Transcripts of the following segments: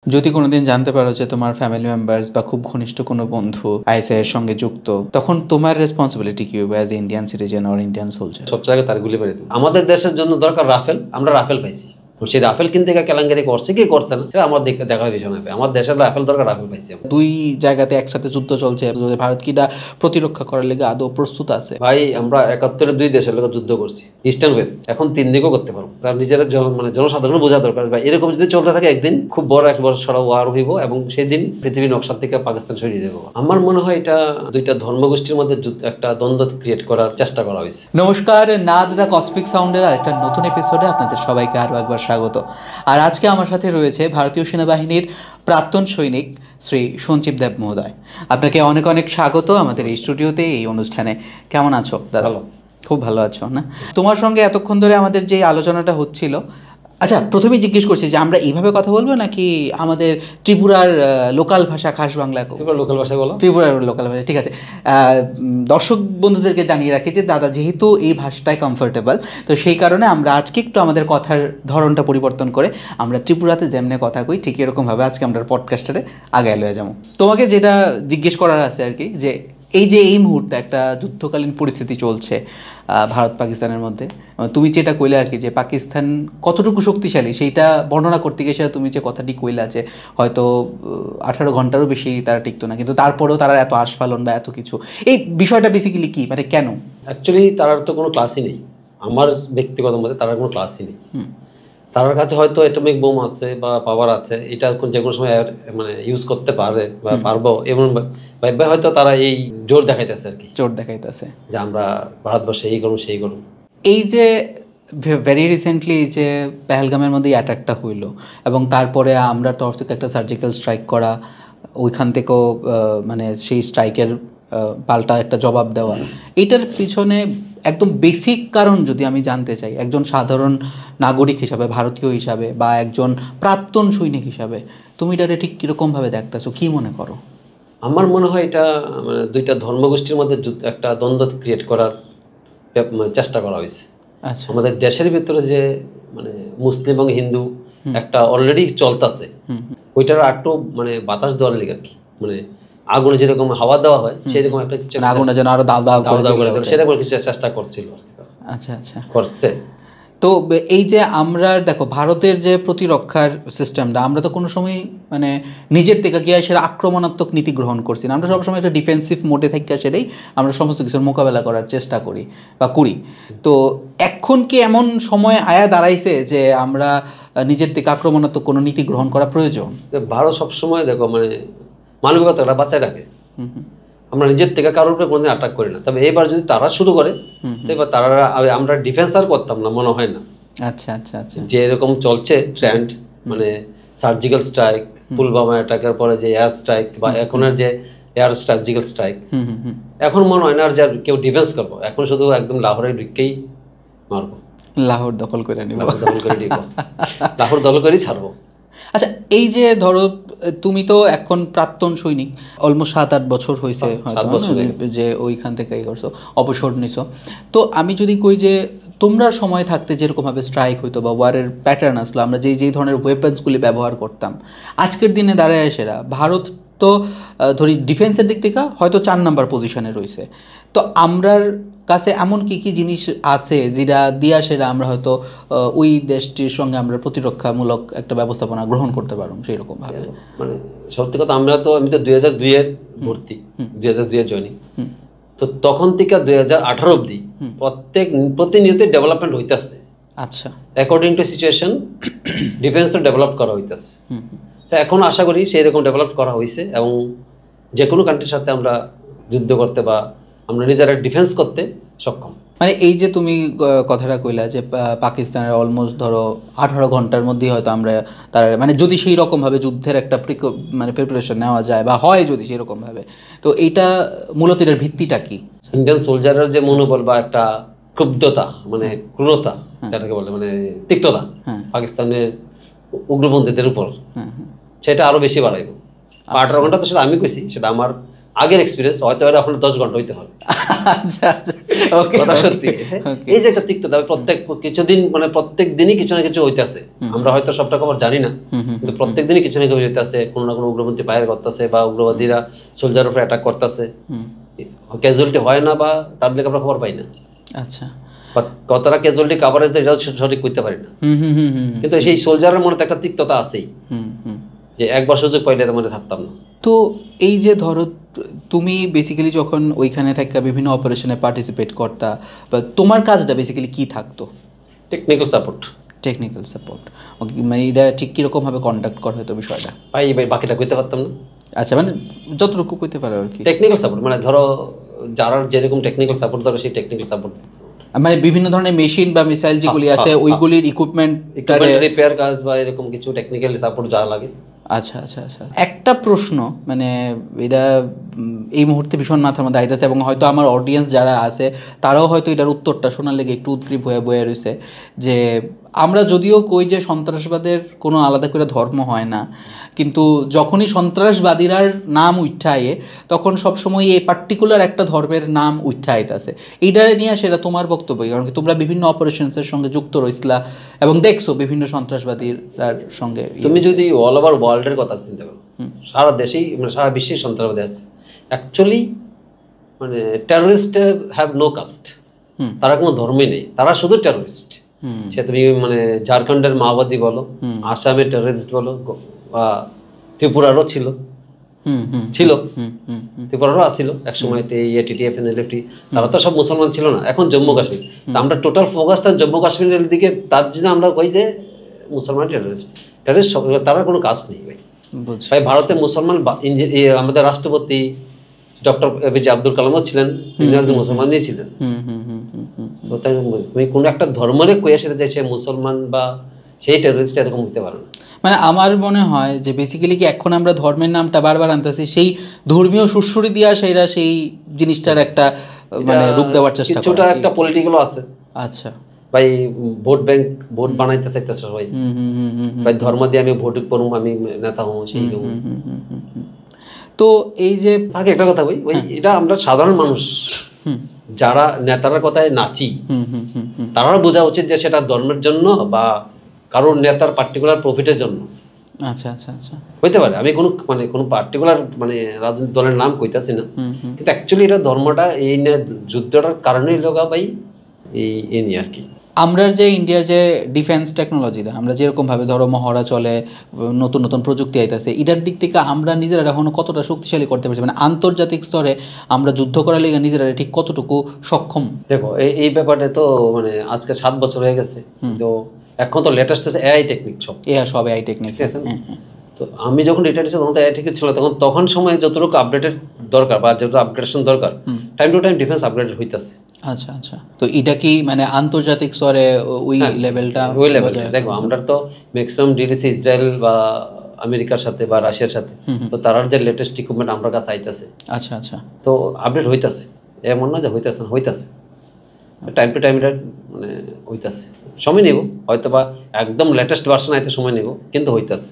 যদি কোনোদিন জানতে পারো যে তোমার ফ্যামিলি মেম্বার্স বা খুব ঘনিষ্ঠ কোনো বন্ধু আইএসআই এর সঙ্গে যুক্ত, তখন তোমার রেসপন্সিবিলিটি কি হবে as Indian citizen or Indian soldier? সব জায়গায় তার গুলি বেড়ে আমাদের দেশের জন্য দরকার রাফেল। আমরা রাফেল পাইছি, সেই রাফেল কিনতে কেলেঙ্কারি করছে কি করছে না সেটা আমার দেখার বিষয় নয়। আমার দেশের রাফেল দরকার, রাফেল পাইছি। দুই জায়গাতে একসাথে যুদ্ধ চলছে, ভারত কিটা প্রতিরক্ষা করার লেগে আদৌ প্রস্তুত আছে? ভাই আমরা 71-এ দুই দেশের লোক যুদ্ধ করছি, ইস্ট অ্যান্ড ওয়েস্ট। এখন তিন দিকেও করতে পারবো। তার নিজেরা জনসাধারণ বোঝা দরকার বা এরকম যদি চলতে থাকে একদিন খুব বড় একবার সারা ওয়ার হইব এবং সেই দিন পৃথিবী নকশার থেকে পাকিস্তান সরিয়ে দেবো। আমার মনে হয় এটা দুইটা ধর্মগোষ্ঠীর মধ্যে একটা দ্বন্দ্ব ক্রিয়েট করার চেষ্টা করা হয়েছে। নমস্কার, নাদ দ্য কসমিক সাউন্ডের আরেকটা নতুন এপিসোডে আপনাদের সবাইকে আরও একবার স্বাগত। আর আজকে আমার সাথে রয়েছে ভারতীয় সেনাবাহিনীর প্রাক্তন সৈনিক শ্রী সঞ্জীব দেব মহোদয়। আপনাকে অনেক অনেক স্বাগত আমাদের এই স্টুডিওতে, এই অনুষ্ঠানে। কেমন আছো দাদা? ভালো, খুব ভালো আছো না? তোমার সঙ্গে এতক্ষণ ধরে আমাদের যে আলোচনাটা হচ্ছিল, আচ্ছা প্রথমেই জিজ্ঞেস করছি যে আমরা এইভাবে কথা বলবো নাকি আমাদের ত্রিপুরার লোকাল ভাষা খাস বাংলা? লোকাল ভাষা বলো। ত্রিপুরার লোকাল ভাষা, ঠিক আছে। দর্শক বন্ধুদেরকে জানিয়ে রাখি যে দাদা যেহেতু এই ভাষাটায় কমফোর্টেবল, তো সেই কারণে আমরা আজকে একটু আমাদের কথার ধরনটা পরিবর্তন করে আমরা ত্রিপুরাতে যেমনে কথা কই ঠিক এরকমভাবে আজকে আমরা পডকাস্টারে আগায় লয়ে যাবো। তোমাকে যেটা জিজ্ঞেস করার আছে আর কি, যে এই মুহূর্তে একটা যুদ্ধকালীন পরিস্থিতি চলছে ভারত পাকিস্তানের মধ্যে, তুমি যেটা কইলে আর কি যে পাকিস্তান কতটুকু শক্তিশালী সেইটা বর্ণনা করতে গিয়ে সেটা তুমি যে কথাটি কইলা যে হয়তো 18 ঘন্টারও বেশি তারা টিকতো না, কিন্তু তারপরেও তারা এত আস্ফালন বা এত কিছু, এই বিষয়টা বেসিক্যালি কি, মানে কেন? অ্যাকচুয়ালি তার তো কোনো ক্লাসই নেই। আমার ব্যক্তিগত মতে তার কোনো ক্লাসই নেই। তার কাছে হয়তো অ্যাটমিক বোম আছে বা পাওয়ার আছে, এটা যে কোনো সময় ইউজ করতে পারে বা পারবো, এমন ভাবে হয়তো তারা এই জোর দেখাইতেছে আর কি, জোর দেখাইতেছে যে আমরা ভারতবর্ষে এই করুন সেই করুন। এই যে ভেরি রিসেন্টলি যে পেহেলগামের মধ্যে অ্যাটাকটা হইলো এবং তারপরে আমরা তরফ থেকে একটা সার্জিক্যাল স্ট্রাইক করা, ওইখান থেকেও মানে সেই স্ট্রাইকের পাল্টা একটা জবাব দেওয়া, এটার পিছনে একদম বেসিক কারণ যদি আমি জানতে চাই একজন সাধারণ নাগরিক হিসাবে, ভারতীয় হিসাবে বা একজন প্রাক্তন সৈনিক হিসাবে, তুমি এটাকে ঠিক কীরকমভাবে দেখতেছো, কী মনে করো? আমার মনে হয় এটা দুইটা ধর্মগোষ্ঠীর মধ্যে একটা দ্বন্দ্ব ক্রিয়েট করার চেষ্টা করা হয়েছে। আচ্ছা, আমাদের দেশের ভিতরে যে মুসলিম এবং হিন্দু একটা অলরেডি চলতেছে, ওইটার একটু বাতাস দেওয়ার লেগে আর কি, আগুনে যেরকম হাওয়া দেওয়া হয় সেরকম একটা আগুনে যেন আরো দাও দাও করে সেরকম কিছু চেষ্টা করছিল। আচ্ছা আচ্ছা, করছে। তো এই যে আমরা দেখো ভারতের যে প্রতিরক্ষার সিস্টেমটা, আমরা তো কোনো সময় নিজের থেকে গিয়ে সেটা আক্রমণাত্মক নীতি গ্রহণ করছি না, আমরা সবসময় একটা ডিফেন্সিভ মোডে থেকে সেটাই আমরা সমস্ত কিছুর মোকাবেলা করার চেষ্টা করি বা করি। তো এখন কি এমন সময় আয়া দাঁড়াইছে যে আমরা নিজের থেকে আক্রমণাত্মক কোনো নীতি গ্রহণ করা প্রয়োজন? ভারত সবসময় দেখো মানবিকতাটা বাঁচায় রাখে। আমরা নিজের থেকে কারোর উপরে কোনোদিন অ্যাটাক করি না, তবে এবার যদি তারা শুরু করে এবার তারা আমরা ডিফেন্স আর করতাম না মনে হয় না। আচ্ছা আচ্ছা আচ্ছা, যে এরকম চলছে ট্রেন্ড, সার্জিক্যাল স্ট্রাইক, পুলওয়ামা অ্যাটাকের পরে যে এয়ার স্ট্রাইক বা এখনের যে এয়ার সার্জিক্যাল স্ট্রাইক, এখন মনে হয় না আর যে কেউ ডিফেন্স করবো, এখন শুধু একদম লাহোরে ঢুকেই মারবো, লাহোর দখল করে নিব, লাহোর দখল করেই ছাড়বো। আচ্ছা, এই যে ধরো তুমি তো এখন প্রাক্তন সৈনিক, অলমোস্ট 7-8 বছর হয়েছে হয়তো যে ওইখান থেকে করছো, অবসর নিছো। তো আমি যদি কই যে তোমরা সময় থাকতে যেরকমভাবে স্ট্রাইক হইতো বা ওয়ারের প্যাটার্ন আসলো, আমরা যেই ধরনের ওয়েপন্সগুলি ব্যবহার করতাম, আজকের দিনে দাঁড়ায় সেরা ভারত তো ধরি ডিফেন্সের দিক থেকে হয়তো 4 নম্বর পজিশনে রয়েছে। তো আমরার কাছে এমন কি কি জিনিস আছে যেটা দিয়া সেটা আমরা হয়তো ওই দেশটির সঙ্গে আমরা প্রতিরক্ষামূলক একটা ব্যবস্থাপনা গ্রহণ করতে পারব সেই রকম ভাবে? সত্যি কথা, আমি তো 2002-এর ভর্তি, 2002-এর জয়েনিং, তো তখন থেকে 2018 অবধি প্রতিনিয়ত ডেভেলপমেন্ট হইতেছে। আচ্ছা, অ্যাকর্ডিং টু সিচুয়েশন ডিফেন্সও ডেভেলপ করা হইতেছে। তো এখন আশা করি সেই রকম ডেভেলপ করা হয়েছে এবং যে কোনো কান্ট্রির সাথে আমরা যুদ্ধ করতে বা আমরা নিজেরা ডিফেন্স করতে সক্ষম। এই যে তুমি কথাটা কইলা যে পাকিস্তানের অলমোস্ট ধরো 18 ঘন্টার মধ্যেই হয়তো আমরা তার যদি সেই রকমভাবে যুদ্ধের একটা প্রিপারেশন নেওয়া যায় বা হয় যদি সেই রকমভাবে, তো এইটা মূলত এটার ভিত্তিটা কি? ইন্ডিয়ান সোলজারের যে মনোবল বা একটা ক্ষুব্ধতা, ক্রূরতা যেটাকে বলে, তিক্ততা পাকিস্তানের উগ্রপন্থীদের উপর, সেটা আরো বেশি বাড়াইব। 18 ঘন্টা তো সেটা আমি কইছি, সেটা আমার আগের এক্সপিরিয়েন্স, হয়তো আপনার 10 ঘন্টা হইতে পারে। আচ্ছা আচ্ছা, Okay, কথা okay, সত্যি। okay. এই যে একটা তিক্ততা, কিছুদিন মানে প্রত্যেক দিনই কিছু না কিছু হইতেছে, আমরা হয়তো সবটা খবর জানি না, কিন্তু প্রত্যেক দিনই কিছু না কিছু হইতেছে, কোনো না কোনো উগ্রপন্থী বাইরে করতেছে বা উগ্রবাদীরা সোলজার উপরে অ্যাটাক করতেছে, ক্যাজুয়ালিটি হয় না বা তার দিকে আমরা খবর পাই না। আচ্ছা, বা কতটা ক্যাজুয়ালিটি কাভারেজ দেয় এটাও সঠিক করতে পারি না। কিন্তু সেই সোলজারের মনে তো একটা তিক্ততা আছেই, যে একবার সুযোগ পাইলে তো মনে থাকতাম না। তো এই যে ধরো তুমি বেসিক্যালি যখন ওইখানে থাকা বিভিন্ন অপারেশনে পার্টিসিপেট করতা, বা তোমার কাজটা বেসিক্যালি কি থাকতো? Technical support. টেকনিক্যাল সাপোর্ট, ওকে। মানে এটা ঠিক কীরকমভাবে কন্ডাক্ট করা হতো বিষয়টা? ভাই বাকিটা করতে পারতাম না। আচ্ছা, মানে যতটুকু করতে পারো আর কি। টেকনিক্যাল সাপোর্ট মানে ধরো যারা যেরকম টেকনিক্যাল সাপোর্ট দরকার সেই টেকনিক্যাল সাপোর্ট, মানে বিভিন্ন ধরনের মেশিন বা মিসাইল যেগুলি আছে ওইগুলির ইকুইপমেন্ট রিপেয়ার কাজ বা এরকম কিছু টেকনিক্যাল সাপোর্ট যা লাগে। আচ্ছা আচ্ছা আচ্ছা। একটা প্রশ্ন, মানে এটা এই মুহূর্তে ভীষণ মাথার মধ্যে আইতেছে, এবং হয়তো আমার অডিয়েন্স যারা আছে তারাও হয়তো এটার উত্তরটা শোনার লেগে একটু উদ্গ্রীব হয়ে বয়ে রয়েছে, যে আমরা যদিও কই যে সন্ত্রাসবাদের কোনো আলাদা করে ধর্ম হয় না, কিন্তু যখনই সন্ত্রাসবাদীরার নাম উঠায়ে তখন সবসময় এই পার্টিকুলার একটা ধর্মের নাম উঠা আইতাছে। এইটা নিয়ে সেটা তোমার বক্তব্য, কারণ কি তোমরা বিভিন্ন অপারেশনসের সঙ্গে যুক্ত রইছিলা এবং দেখছো বিভিন্ন সন্ত্রাসবাদীর সঙ্গে। তুমি যদি অল ওভার ওয়ার্ল্ডের কথা চিন্তা করো, সারা দেশেই মানে সারা বিশ্বেই সন্ত্রাসবাদী আছে। অ্যাকচুয়ালি মানে টেররিস্ট হ্যাভ নো কাস্ট, তারা কোনো ধর্মই নেই, তারা শুধু টেররিস্ট। সে তুমি মানে ঝাড়খণ্ডের মাওবাদী বলো, আসামের টেররিস্ট বলো, বা ত্রিপুরারও ছিল, ত্রিপুরারও আসছিল একসময়, টিটিএফ এনএলএফটি, তারা তো সব মুসলমান ছিল না। এখন জম্মু কাশ্মীর, আমরা টোটাল ফোকাসটা জম্মু কাশ্মীরের দিকে, তার জন্য আমরা কই যে মুসলমান টেররিস্ট, তারা কোনো কাজ নেই ভাই। ভাই ভারতে মুসলমান আমাদের রাষ্ট্রপতি ডক্টর এপিজে আব্দুল কালামও ছিলেন, তিনি একজন মুসলমানই ছিলেন। তুমি কোনো একটা ধর্মরে কইয়া সেটা যে সে মুসলমান বা সেই টেররিস্ট এরকম হতে পারে না। মানে আমার মনে হয় যে বেসিক্যালি কি এখন আমরা ধর্মের নামটা বারবার আনতেছি, সেই ধর্মীয় সুরসুরি দিয়া সেটা সেই জিনিসটার একটা মানে রূপ দেওয়ার চেষ্টা করে, কিছুটা একটা পলিটিক্যালও আছে। আচ্ছা ভাই ভোট ব্যাংক, ভোট বানাইতে চাইতেছে সবাই, ভাই ধর্ম দিয়ে আমি ভোট করবো, আমি নেতা হবো, সেই হবো। তো এই যে আগে একটা কথা বই, ওই এটা আমরা সাধারণ মানুষ যারা নেতার কথায় নাচি, তারা বোঝা উচিত যে সেটা ধর্মের জন্য বা কারোর নেতার পার্টিকুলার প্রফিটের জন্য। আচ্ছা আচ্ছা আচ্ছা, হইতে পারে, আমি কোনো পার্টিকুলার মানে রাজনৈতিক দলের নাম কইতাছি না, কিন্তু অ্যাকচুয়ালি এটা ধর্মটা এই যুদ্ধটার কারণেই লগা ভাই এই নিয়ে আর কি। আমরা যে ইন্ডিয়ার যে ডিফেন্স টেকনোলজিটা আমরা যেরকমভাবে ধরো মহড়া চলে, নতুন নতুন প্রযুক্তি আইতেছে, এটার দিক থেকে আমরা নিজেরা এখনো কতটা শক্তিশালী করতে পারছি, মানে আন্তর্জাতিক স্তরে আমরা যুদ্ধ করার লেগে নিজেরা ঠিক কতটুকু সক্ষম? দেখো এই ব্যাপারে তো মানে আজকে 7 বছর হয়ে গেছে, তো এখন তো লেটেস্ট হচ্ছে এআই টেকনিক, সব এআই টেকনিক। তো আমি যখন রিটায়ার হয়েছি তখন তো এআই টেকনিক ছিল, তখন সময় যতটুকু আপডেটের দরকার বা যতটুকু আপগ্রেডেশন দরকার, time to time defence upgrade হইতেছে। আচ্ছা আচ্ছা, তো এটা কি মানে আন্তর্জাতিক স্তরে ওই লেভেলটা? ওই লেভেল দেখো, আমরা তো ম্যাক্সিমাম ডিলিসি ইসরায়েল বা আমেরিকার সাথে বা রাশিয়ার সাথে, তো তারার যে লেটেস্ট ইকুইপমেন্ট আমরা কাছে আইতেছে। আচ্ছা আচ্ছা, তো আপডেট হইতেছে, এমন না যে হইতেছে না, হইতেছে টাইম টু টাইম, এটা মানে হইতেছে। সময় নেব হয়তো, বা একদম লেটেস্ট ভার্সন আইতে সময় নেব, কিন্তু হইতেছে।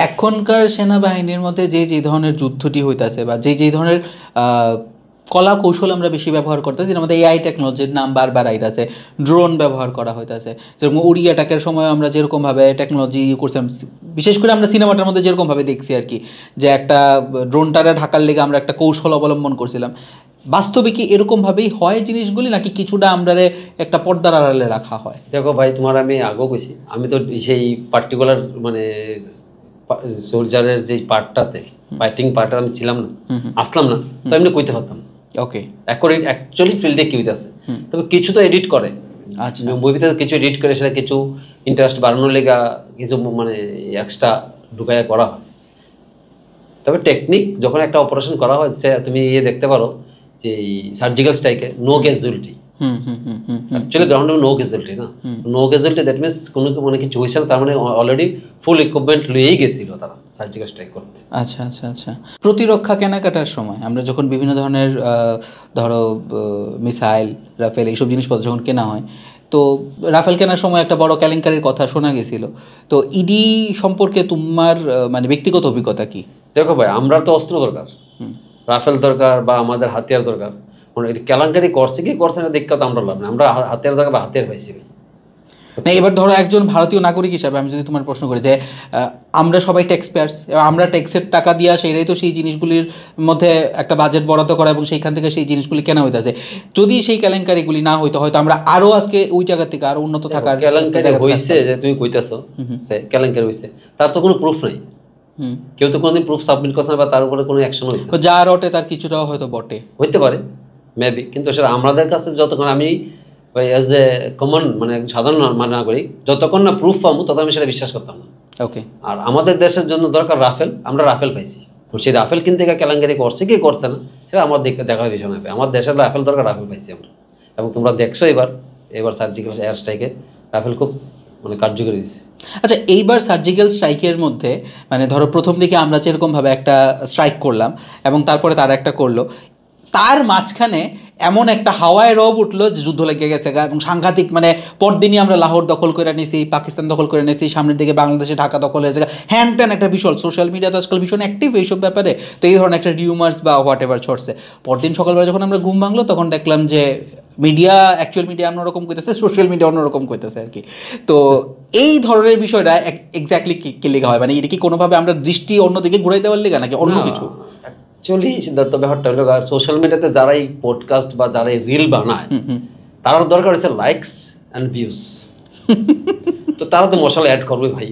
এখনকার সেনাবাহিনীর মধ্যে যে ধরনের যুদ্ধটি হইতেছে বা যে ধরনের কলা কৌশল আমরা বেশি ব্যবহার করতেছি, যেটা আমাদের এআই টেকনোলজির নাম বারবার আইতাছে, ড্রোন ব্যবহার করা হইতাছে, যেরকম উড়ি অ্যাটাকের সময় আমরা যেরকমভাবে টেকনোলজি করছিলাম, বিশেষ করে আমরা সিনেমাটার মধ্যে যেরকমভাবে দেখছি আর কি, যে একটা ড্রোনটারে ঢাকার লেগে আমরা একটা কৌশল অবলম্বন করছিলাম। বাস্তবে কি এরকমভাবেই হয় জিনিসগুলি, নাকি কিছুটা আমরা একটা পর্দার আড়ালে রাখা হয়? দেখো ভাই, তোমার আমি আগেও কইছি, আমি তো সেই পার্টিকুলার মানে সোলজারের যে পার্টটাতে, ফাইটিং পার্টটা আমি ছিলাম না, আসলাম না, তো এমনি কইতে পারতাম। ওকে, অ্যাকচুয়ালি ফিল্ডে কি হইতেছে, তবে কিছু তো এডিট করে। আচ্ছা, মুভিতে কিছু এডিট করে, সেটা কিছু ইন্টারেস্ট বাড়ানোর লেগা কিছু মানে এক্সট্রা ঢুকাইয়া করা হয়। তবে টেকনিক যখন একটা অপারেশন করা হয়, সে তুমি দেখতে পারো যে সার্জিক্যাল স্ট্রাইকে নো ক্যাজুয়ালিটি, অ্যাকচুয়ালি গ্রাউন্ডে নো ক্যাজুয়ালিটি না, নো ক্যাজুয়ালিটি দ্যাট মিনস কোনো মানে কিছু হয়েছে না, তার মানে অলরেডি ফুল ইকুইপমেন্ট লইয়েই গেছিল তারা সার্জিক্যাল স্ট্রাইক করতে। আচ্ছা আচ্ছা আচ্ছা। প্রতিরক্ষা কেনাকাটার সময় আমরা যখন বিভিন্ন ধরনের ধরো মিসাইল, রাফেল, এইসব জিনিসপত্র যখন কেনা হয়, তো রাফেল কেনার সময় একটা বড় কেলেঙ্কারির কথা শোনা গেছিল। তো ইডি সম্পর্কে তোমার মানে ব্যক্তিগত অভিজ্ঞতা কি? দেখো ভাই, আমরা তো অস্ত্র দরকার, রাফেল দরকার বা আমাদের হাতিয়ার দরকার, মানে এটা কেলেঙ্কারি করছে কি করছে না দেখতে তো আমরা লাভ না, আমরা হাতের জায়গা বা হাতের পাইছি ভাই। না এবার ধরো একজন ভারতীয় নাগরিক হিসাবে আমি যদি তোমার প্রশ্ন করি যে আমরা সবাই ট্যাক্স পেয়ার্স, আমরা ট্যাক্সের টাকা দিয়া সেটাই তো সেই জিনিসগুলির মধ্যে একটা বাজেট বরাদ্দ করা এবং সেইখান থেকে সেই জিনিসগুলি কেনা হইতেছে। যদি সেই কেলেঙ্কারিগুলি না হইতো হয়তো আমরা আরো আজকে ওই জায়গা থেকে আরো উন্নত থাকার কেলেঙ্কারি হইছে যে তুমি কইতাছো যে কেলেঙ্কারি হইছে, তার তো কোনো প্রুফ নাই, কেউ তো কোনোদিন প্রুফ সাবমিট করছে না বা তার উপরে কোনো অ্যাকশন হয়েছে। যা রটে তার কিছুটাও হয়তো বটে, হইতে পারে মেবি, কিন্তু সেটা আমাদের কাছে যতক্ষণ আমি এজ এ কমন মানে সাধারণ নাগরিক যতক্ষণ না প্রুফ পাবো ততক্ষণ আমি সেটা বিশ্বাস করতাম না। ওকে, আর আমাদের দেশের জন্য দরকার রাফেল, আমরা রাফেল পাইছি, সেই রাফেল কিনতে গিয়ে কেলেঙ্কারি করছে কি করছে না সেটা আমার দেখার বিষয় না। আমার দেশের রাফেল দরকার, রাফেল পাইছি আমরা, এবং তোমরা দেখছো এবার সার্জিক্যাল এয়ার স্ট্রাইকে রাফেল খুব মানে কার্যকরী হয়েছে। আচ্ছা এইবার সার্জিক্যাল স্ট্রাইকের মধ্যে মানে ধরো প্রথম দিকে আমরা যেরকমভাবে একটা স্ট্রাইক করলাম এবং তারপরে তারা একটা করলো, তার মাঝখানে এমন একটা হাওয়ায় রব উঠলো যে যুদ্ধ লেগে গেছে এবং সাংঘাতিক, মানে পরদিনই আমরা লাহোর দখল করে নিয়েছি, পাকিস্তান দখল করে নিয়েছি, সামনের দিকে বাংলাদেশে ঢাকা দখল হয়েছে, হ্যান ত্যান একটা বিশাল, সোশ্যাল মিডিয়া তো আজকাল ভীষণ অ্যাক্টিভ এইসব ব্যাপারে, তো এই ধরনের একটা রিউমার্স বা হোয়াট এভার ছড়ছে। পরদিন সকালবেলা যখন আমরা ঘুম ভাঙলো তখন দেখলাম যে মিডিয়া, অ্যাকচুয়াল মিডিয়া অন্যরকম কইতেছে, সোশ্যাল মিডিয়া অন্যরকম কইতেছে আর কি। তো এই ধরনের বিষয়টা এক্স্যাক্টলি কি লেখা হয়, মানে এটা কি কোনোভাবে আমরা দৃষ্টি অন্যদিকে ঘুরাই দেওয়ার লেখা নাকি অন্য কিছু? অ্যাকচুয়ালি সিদ্ধার্থ ব্যাপারটা হলো আর সোশ্যাল মিডিয়াতে যারা এই পডকাস্ট বা যারা এই রিল বানায় তার দরকার হচ্ছে লাইকস অ্যান্ড ভিউজ, তো তারা তো মশলা অ্যাড করবে ভাই।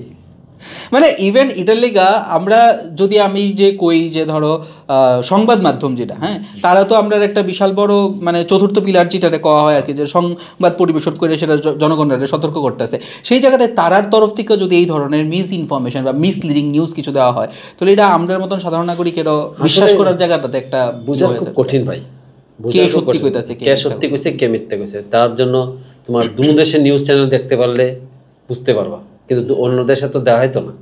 মানে ইভেন এটার লেগা আমরা যদি আমি যে কই যে ধরো সংবাদ মাধ্যম যেটা, হ্যাঁ তারা তো আমরা একটা বিশাল বড় মানে চতুর্থ পিলার যেটাতে কওয়া হয় আর কি, যে সংবাদ পরিবেশন করে সেটা জনগণরা সতর্ক করতেছে, সেই জায়গাতে তারার তরফ থেকে যদি এই ধরনের মিস ইনফরমেশন বা মিসলিডিং নিউজ কিছু দেওয়া হয় তাহলে এটা আমরার মতন সাধারণ নাগরিকেরও বিশ্বাস করার জায়গাটাতে একটা বোঝা খুব কঠিন ভাই, কে সত্যি কইতাছে কে সত্যি কইছে কে মিথ্যা কইছে। তার জন্য তোমার দুনো দেশের নিউজ চ্যানেল দেখতে পারলে বুঝতে পারবা, কিন্তু অন্য দেশে তো দেখাই তো না,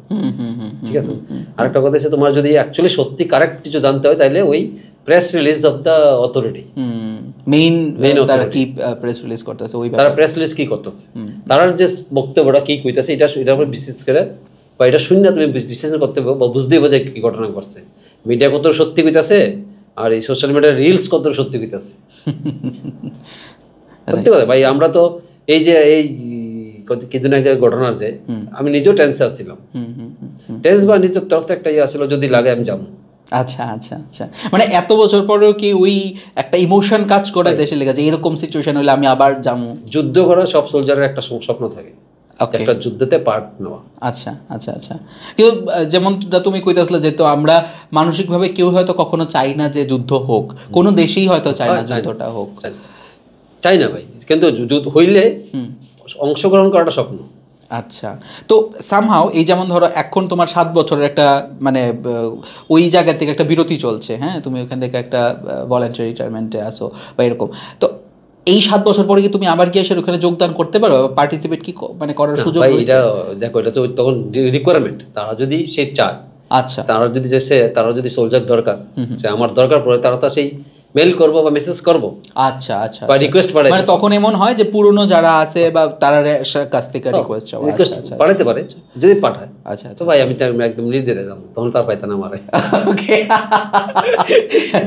ঠিক আছে। আরেকটা কথা হচ্ছে তোমার যদি অ্যাকচুয়ালি সত্যি কারেক্ট কিছু জানতে হয় তাহলে ওই press release of the authority, main তারা কি প্রেস রিলিজ করতেছে, ওই তারা প্রেস রিলিজ কি করতেছে, তার যে বক্তব্যটা কি কইতাছে এটার উপর বিশেষ করে বা এটা শুনে তুমি বিশ্লেষণ করতে হবে বা বুঝতে হবে যে কি ঘটনা ঘটছে, মিডিয়া কত সত্যি কইতাছে আর এই সোশ্যাল মিডিয়ার রিলস কত সত্যি কইতাছে। সত্যি কথা ভাই, আমরা তো এই যে এই কিছুদিন আগে ঘটনার যে আমি নিজেও টেন্সে ছিলাম, টেন্স বা নিজের তরফ থেকে একটা ইয়ে ছিল যদি লাগে আমি যাবো। আচ্ছা আচ্ছা আচ্ছা, মানে এত বছর পরেও কি ওই একটা ইমোশন কাজ করে দেশে লেগেছে এরকম সিচুয়েশন হলে আমি আবার যাবো? যুদ্ধ করা সব সোলজারের একটা স্বপ্ন থাকে, একটা যুদ্ধতে পার্ট নেওয়া। আচ্ছা আচ্ছা আচ্ছা, কিন্তু যেমনটা তুমি কইতাছিলে যে তো আমরা মানসিকভাবে কেউ হয়তো কখনো চাই না যে যুদ্ধ হোক, কোনো দেশেই হয়তো চায় না যুদ্ধটা হোক, চাই না ভাই, কিন্তু যুদ্ধ হইলে অংশগ্রহণ করাটা স্বপ্ন। আচ্ছা, তো সামহাও এই যেমন ধরো এখন তোমার 7 বছরের একটা মানে ওই জায়গা থেকে একটা বিরতি চলছে, হ্যাঁ তুমি ওখান থেকে একটা ভলান্টারি রিটায়ারমেন্টে আসো বা এরকম, তো এই 7 বছর পরে কি তুমি আবার গিয়ে ওখানে যোগদান করতে পারো বা পার্টিসিপেট কি মানে করার সুযোগ হয়েছে? দেখো এটা তো তখন রিকোয়ারমেন্ট, তারা যদি সে চায়, আচ্ছা তারা যদি সোলজার দরকার সে আমার দরকার পড়ে তারা তো সেই মেল করবো বা মেসেজ করবো, আচ্ছা আচ্ছা, বা রিকোয়েস্ট পাঠাই, মানে তখন এমন হয় যে পুরনো যারা আছে বা তারা কাছ থেকে রিকোয়েস্ট চাও, আচ্ছা আচ্ছা পাঠাতে পারে যদি পাঠায়। আচ্ছা তো ভাই আমি একদম নির্দ্বিধায় যাবো, তখন তার পাইতে না মারে ওকে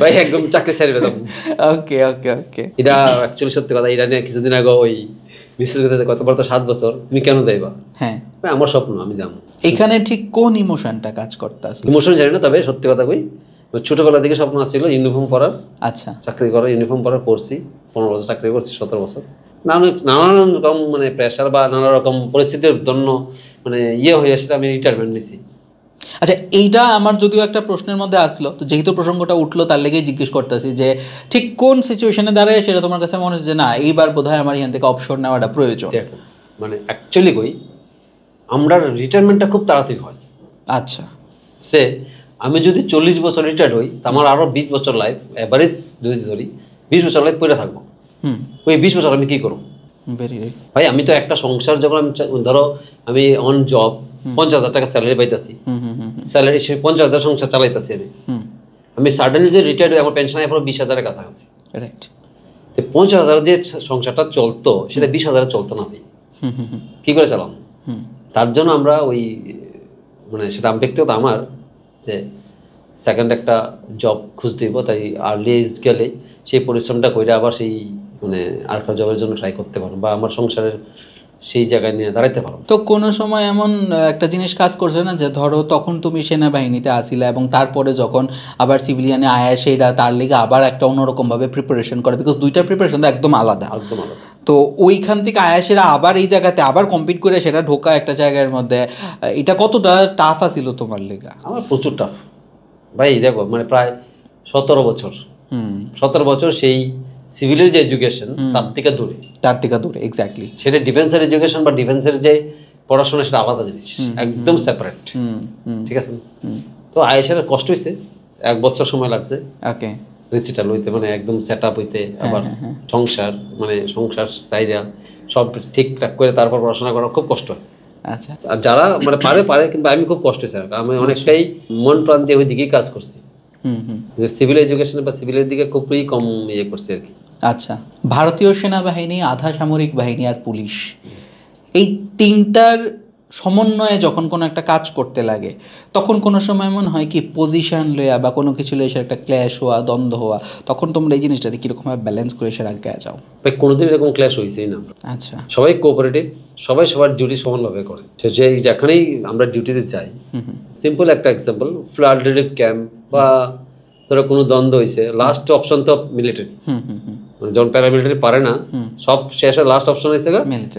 ভাই একদম চাকরি ছেড়ে দেবো। ওকে ওকে ওকে, এটা অ্যাকচুয়ালি সত্যি কথা, এটা নিয়ে কিছুদিন আগে ওই মিসেস কতবার তো 7 বছর তুমি কেন যাইবা, হ্যাঁ আমার স্বপ্ন আমি যাবো। এখানে ঠিক কোন ইমোশনটা কাজ করতেছে? ইমোশন জানি না, তবে সত্যি কথা কই ছোটবেলা থেকে স্বপ্ন আসছিল ইউনিফর্ম পরার, আচ্ছা চাকরি করার, ইউনিফর্ম পরার করছি, 15 বছর চাকরি করছি, 17 বছর নানান রকম মানে প্রেশার বা নানা রকম পরিস্থিতির জন্য মানে হয়ে আসলে আমি রিটায়ারমেন্ট নিছি। আচ্ছা এইটা আমার যদিও একটা প্রশ্নের মধ্যে আসলো, তো যেহেতু প্রসঙ্গটা উঠলো তার লেগেই জিজ্ঞেস করতেছি যে ঠিক কোন সিচুয়েশনে দাঁড়ায় সেটা তোমার কাছে মনে হচ্ছে যে না এইবার বোধহয় আমার এখান থেকে অবসর নেওয়াটা প্রয়োজন? মানে অ্যাকচুয়ালি কই আমরা রিটায়ারমেন্টটা খুব তাড়াতাড়ি হয়। আচ্ছা সে আমি যদি 40 বছর রিটায়ার্ড হই তা আমার আরও 20 বছর লাইফ অ্যাভারেজ যদি ধরি 20 বছর লাইফ পড়ে থাকবো, ওই 20 বছর আমি কী করবো ভাই? আমি তো একটা সংসার যখন আমি ধরো আমি অন জব 50,000 টাকা স্যালারি পাইতেছি, স্যালারি সে 50,000 সংসার চালাইতেছি আমি সাডেনলি যে রিটায়ার্ড হয়ে আমার পেনশন এখন 20,000-এর কাছাকাছি, তো 50,000 যে সংসারটা চলতো সেটা 20,000 চলতো না ভাই, কী করে চালাম? তার জন্য আমরা ওই মানে সেটা ব্যক্তিগত আমার যে সেকেন্ড একটা জব খুঁজতে দিব, তাই আর্লি এজ গেলে সেই পরিশ্রমটা করে আবার সেই মানে আরেকটা জবের জন্য ট্রাই করতে পারো বা আমার সংসারের সেই জায়গায় নিয়ে দাঁড়াতে পারো। তো কোনো সময় এমন একটা জিনিস কাজ করছে না যে ধরো তখন তুমি সেনাবাহিনীতে আসিলা এবং তারপরে যখন আবার সিভিলিয়ানে আয়া সেটা তার লিগে আবার একটা অন্যরকমভাবে প্রিপারেশন করে, বিকজ দুইটার প্রিপারেশন তো একদম আলাদা। একদম আলাদা। তো ওইখান থেকে আয়াসেরা আবার এই জায়গাতে আবার কম্পিট করে সেটা ঢোকা একটা জায়গার মধ্যে, এটা কতটা টাফ আছিল তোমার লেগা? আমার প্রচুর টাফ ভাই। দেখো মানে প্রায় 17 বছর, 17 বছর সেই সিভিলের যে এডুকেশন তার থেকে দূরে এক্স্যাক্টলি। সেটা ডিফেন্সের এডুকেশন বা ডিফেন্সের যে পড়াশোনা সেটা আলাদা জিনিস, একদম সেপারেট। ঠিক আছে। তো আয়েশার কষ্ট হয়েছে, 1 বছর সময় লাগছে ওকে রিসিটাল হইতে, মানে একদম সেট আপ হইতে, আবার সংসার মানে সংসার চাইরা সব ঠিকঠাক করে তারপর পড়াশোনা করা খুব কষ্ট হয়। আচ্ছা। আর যারা মানে পারে কিন্তু আমি খুব কষ্ট হয়েছে, আমি অনেকটাই মন প্রাণ দিয়ে ওই দিকেই কাজ করছি, যে সিভিল এডুকেশন বা সিভিলের দিকে খুবই কম ইয়ে করছি আর কি। আচ্ছা, ভারতীয় সেনাবাহিনী, আধা সামরিক বাহিনী আর পুলিশ, এই তিনটার সমন্বয়ে যখন কোনো একটা কাজ করতে লাগে তখন কোনো সময় এমন হয় কি পজিশন লইয়া বা কোনো কিছু লইয়া একটা ক্ল্যাশ হওয়া, দ্বন্দ্ব হওয়া, তখন তোমরা এই জিনিসটাকে কীরকমভাবে ব্যালেন্স করে সে আগে যাও? ভাই কোনোদিন এরকম ক্ল্যাশ হয়েছেই না। আচ্ছা। সবাই কোঅপারেটিভ, সবাই সবার ডিউটি সমানভাবে করে। যে যেখানেই আমরা ডিউটিতে যাই, সিম্পল একটা এক্সাম্পল, ফ্লাড রিলিফ ক্যাম্প বা ধরো কোনো দ্বন্দ্ব হয়েছে, লাস্ট অপশন তো মিলিটারি। মানে যখন প্যারামিলিটারি পারে না, সব শেষে লাস্ট অপশন হয়েছে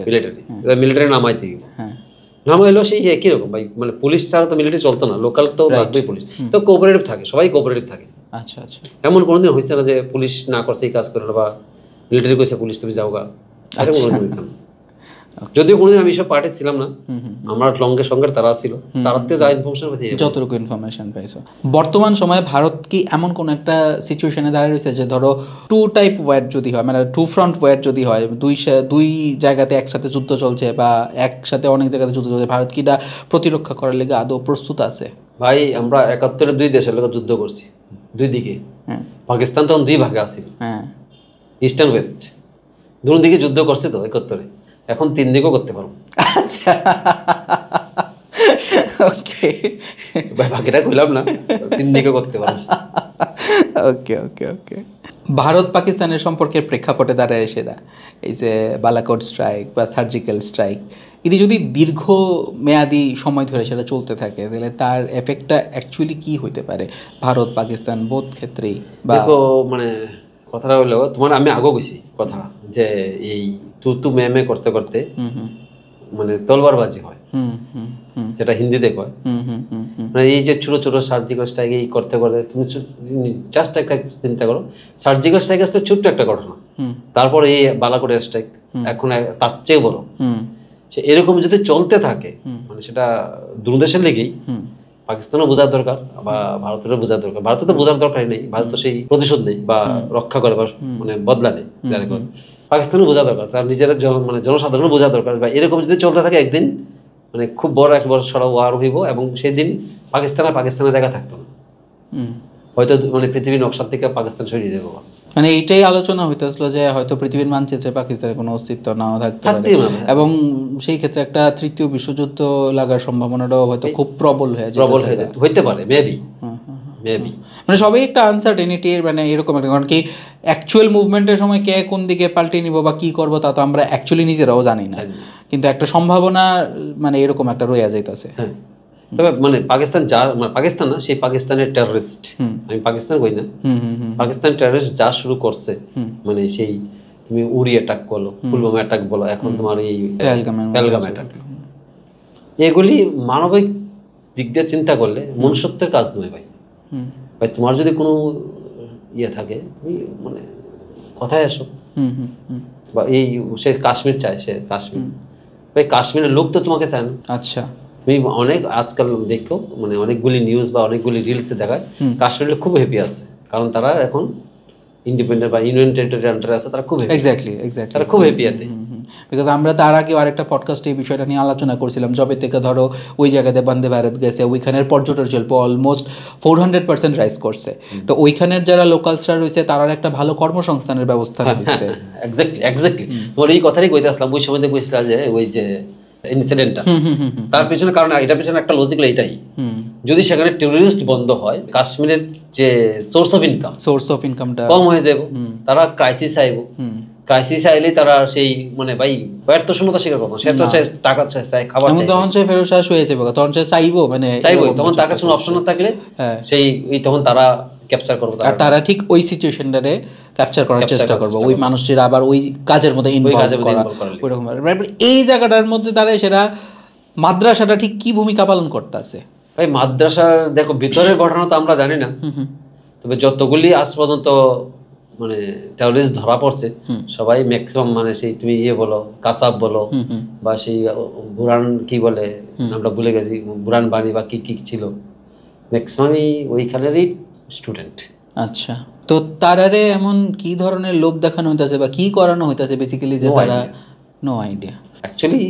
মিলিটারি। মিলিটারি নামাইতে নামাইলো সেই একই রকম ভাই, মানে পুলিশ ছাড়া তো মিলিটারি চলতো না, লোকাল তো লাগবেই পুলিশ। তো কোঅপারেটিভ থাকে, সবাই কোঅপারেটিভ থাকে। আচ্ছা আচ্ছা। এমন কোনোদিন হয়েছে না যে পুলিশ না করছে এই কাজ করে বা মিলিটারি কইছে পুলিশ তুমি যাওগা, যদিও কোনোদিন আমি সব পার্টি ছিলাম না, আমার লঙ্গের সঙ্গে তারা ছিল, তারাতে যা ইনফরমেশন পাইছি, যতটুকু ইনফরমেশন পাইছো। বর্তমান সময়ে ভারত কি এমন কোন একটা সিচুয়েশনে দাঁড়িয়ে রয়েছে যে ধরো টু টাইপ ওয়ার যদি হয়, মানে টু ফ্রন্ট ওয়ার যদি হয়, দুই জায়গাতে একসাথে যুদ্ধ চলছে বা একসাথে অনেক জায়গাতে যুদ্ধ চলছে, ভারত কি এটা প্রতিরক্ষা করার লেগে আদৌ প্রস্তুত আছে? ভাই আমরা 71-এ 2 দেশের লোক যুদ্ধ করছি, দুই দিকে। পাকিস্তান তখন 2 ভাগে আছিল, ইস্ট অ্যান্ড ওয়েস্ট, দুই দিকে যুদ্ধ করছে তো 71-এ। এখন 3 দিকেও করতে পারবো। আচ্ছা ওকে, বাকিটা কইলাম না, 3 দিকেও করতে পারবো। ওকে ওকে ওকে। ভারত পাকিস্তানের সম্পর্কের প্রেক্ষাপটে দাঁড়ায় সেটা এই যে বালাকোট স্ট্রাইক বা সার্জিক্যাল স্ট্রাইক, এটি যদি দীর্ঘ মেয়াদি সময় ধরে সেটা চলতে থাকে তাহলে তার এফেক্টটা অ্যাকচুয়ালি কি হইতে পারে ভারত পাকিস্তান বোধ ক্ষেত্রেই? দেখো মানে কথাটা হলো তোমার, আমি আগেও গেছি কথা যে এই তু মেমে করতে করতে মানে তলবারবাজি হয়, যেটা হিন্দিতে কয়। মানে এই যে ছোট ছোট সার্জিক্যাল স্ট্রাইক এই করতে করতে তুমি জাস্ট একটা চিন্তা করো, সার্জিক্যাল স্ট্রাইক আসলে ছোট্ট একটা ঘটনা, তারপর এই বালাকোটের স্ট্রাইক এখন তার চেয়ে বড়। সে এরকম যদি চলতে থাকে মানে সেটা দুই দেশের লেগেই, পাকিস্তানও বোঝার দরকার বা ভারতেরও বোঝার দরকার। ভারতের তো বোঝার দরকারই নেই, ভারত তো সেই প্রতিশোধ নেই বা রক্ষা করে বা মানে বদলা নেই, পাকিস্তানও বোঝা দরকার, তার নিজেরা মানে জনসাধারণও বোঝা দরকার। বা এরকম যদি চলতে থাকে একদিন মানে খুব বড় এক বড় সড়ক ওয়ার হইব এবং সেই দিন পাকিস্তানের জায়গা থাকতো না, হয়তো মানে পৃথিবীর নকশার থেকে পাকিস্তান সরিয়ে দেবো। মানে এইটাই আলোচনা হইতেছিল যে হয়তো পৃথিবীর মানচিত্রে পাকিস্তানের কোনো অস্তিত্ব নাও থাকতে পারে এবং সেই ক্ষেত্রে একটা তৃতীয় বিশ্বযুদ্ধ লাগার সম্ভাবনাটাও হয়তো খুব প্রবল হইতে পারে, মেবি। মানে সবই একটা আনসার্টেনিটির মানে এরকম একটা, কারণ কি অ্যাকচুয়াল মুভমেন্টের সময় কে কোন দিকে পাল্টে নিব বা কি করবো তা তো আমরা অ্যাকচুয়ালি নিজেরাও জানি না, কিন্তু একটা সম্ভাবনা মানে এরকম একটা রয়ে যাইতেছে। তবে মানে পাকিস্তান মানে পাকিস্তান না, সেই পাকিস্তানের টেররিস্ট, আমি পাকিস্তান কই না, পাকিস্তান টেররিস্ট যা শুরু করছে, মানে সেই তুমি উরি অ্যাটাক বলো, পুলওয়ামা অ্যাটাক বলো, এখন তোমার এই পেহেলগাম অ্যাটাক, এগুলি মানবিক দিক দিয়ে চিন্তা করলে মনুষ্যত্বের কাজ নয় ভাই। ভাই তোমার যদি কোনো ইয়ে থাকে তুমি মানে কথায় আসো, বা এই সে কাশ্মীর চায়, সে কাশ্মীর, ভাই কাশ্মীরের লোক তো তোমাকে চায় না। আচ্ছা, তুমি অনেক আজকাল দেখো মানে অনেকগুলি নিউজ বা অনেকগুলি রিলসে দেখায় কাশ্মীরের খুব হ্যাপি আছে, কারণ তারা এখন ইন্ডিপেন্ডেন্ট বা ইউনিয়ন টেরিটরি আন্ডারে আছে, তারা খুব এক্স্যাক্টলি তারা খুব হ্যাপি আছে। বিকজ আমরা তার আগে আরেকটা পডকাস্টে এই বিষয়টা নিয়ে আলোচনা করছিলাম, যবে থেকে ধরো ওই জায়গাতে বন্দে ভারত গেছে, ওইখানের পর্যটন শিল্প অলমোস্ট 400% রাইজ করছে, তো ওইখানের যারা লোকালসরা রয়েছে তার একটা ভালো কর্মসংস্থানের ব্যবস্থা হয়েছে। এক্স্যাক্টলি তোমার এই কথাই কইতে আসলাম, ওই সময় কইছিলা যে ওই যে ইনসিডেন্টটা, তার পিছনে কারণ এটার পিছনে একটা লজিক এটাই যদি সেখানে টেররিস্ট বন্ধ হয়, কাশ্মীরের যে সোর্স অফ ইনকামটা কম হয়ে যাবে, তারা ক্রাইসিস আইব, ক্রাইসিস আইলে তারা সেই মানে ভাই ব্যর্থ শূন্যতা স্বীকার করবো, সে তো চাই টাকা চাই, খাবার চাই, তখন সে ফেরত শেষ হয়ে যাবে, তখন সে চাইবো মানে তখন তার কাছে কোনো অপশন না থাকলে সেই তখন তারা ক্যাপচার করবে, আর তারা ঠিক ওই সিচুয়েশনটারে ক্যাপচার করার চেষ্টা করবে, ওই মানুষটির আবার ওই কাজের মধ্যে ইনভলভ করা ওইরকম। এই জায়গাটার মধ্যে দাঁড়ায় সেটা মাদ্রাসাটা ঠিক কি ভূমিকা পালন করতেছে? ভাই মাদ্রাসার দেখো ভিতরের ঘটনা তো আমরা জানি না, তবে যতগুলি আজ পর্যন্ত মানে টেররিস্ট ধরা পড়ছে সবাই ম্যাক্সিমাম মানে সেই তুমি বলো কাসাব বলো বা সেই বুরান কি বলে আমরা ভুলে গেছি, বুরান বাণী বা কি কি ছিল, ম্যাক্সিমামই ওইখানেরই স্টুডেন্ট। আচ্ছা, তো তারারে এমন কি ধরনের লোভ দেখানো হইতাছে বা কি করানো হইতাছে বেসিক্যালি যে তারা নো আইডিয়া? অ্যাকচুয়ালি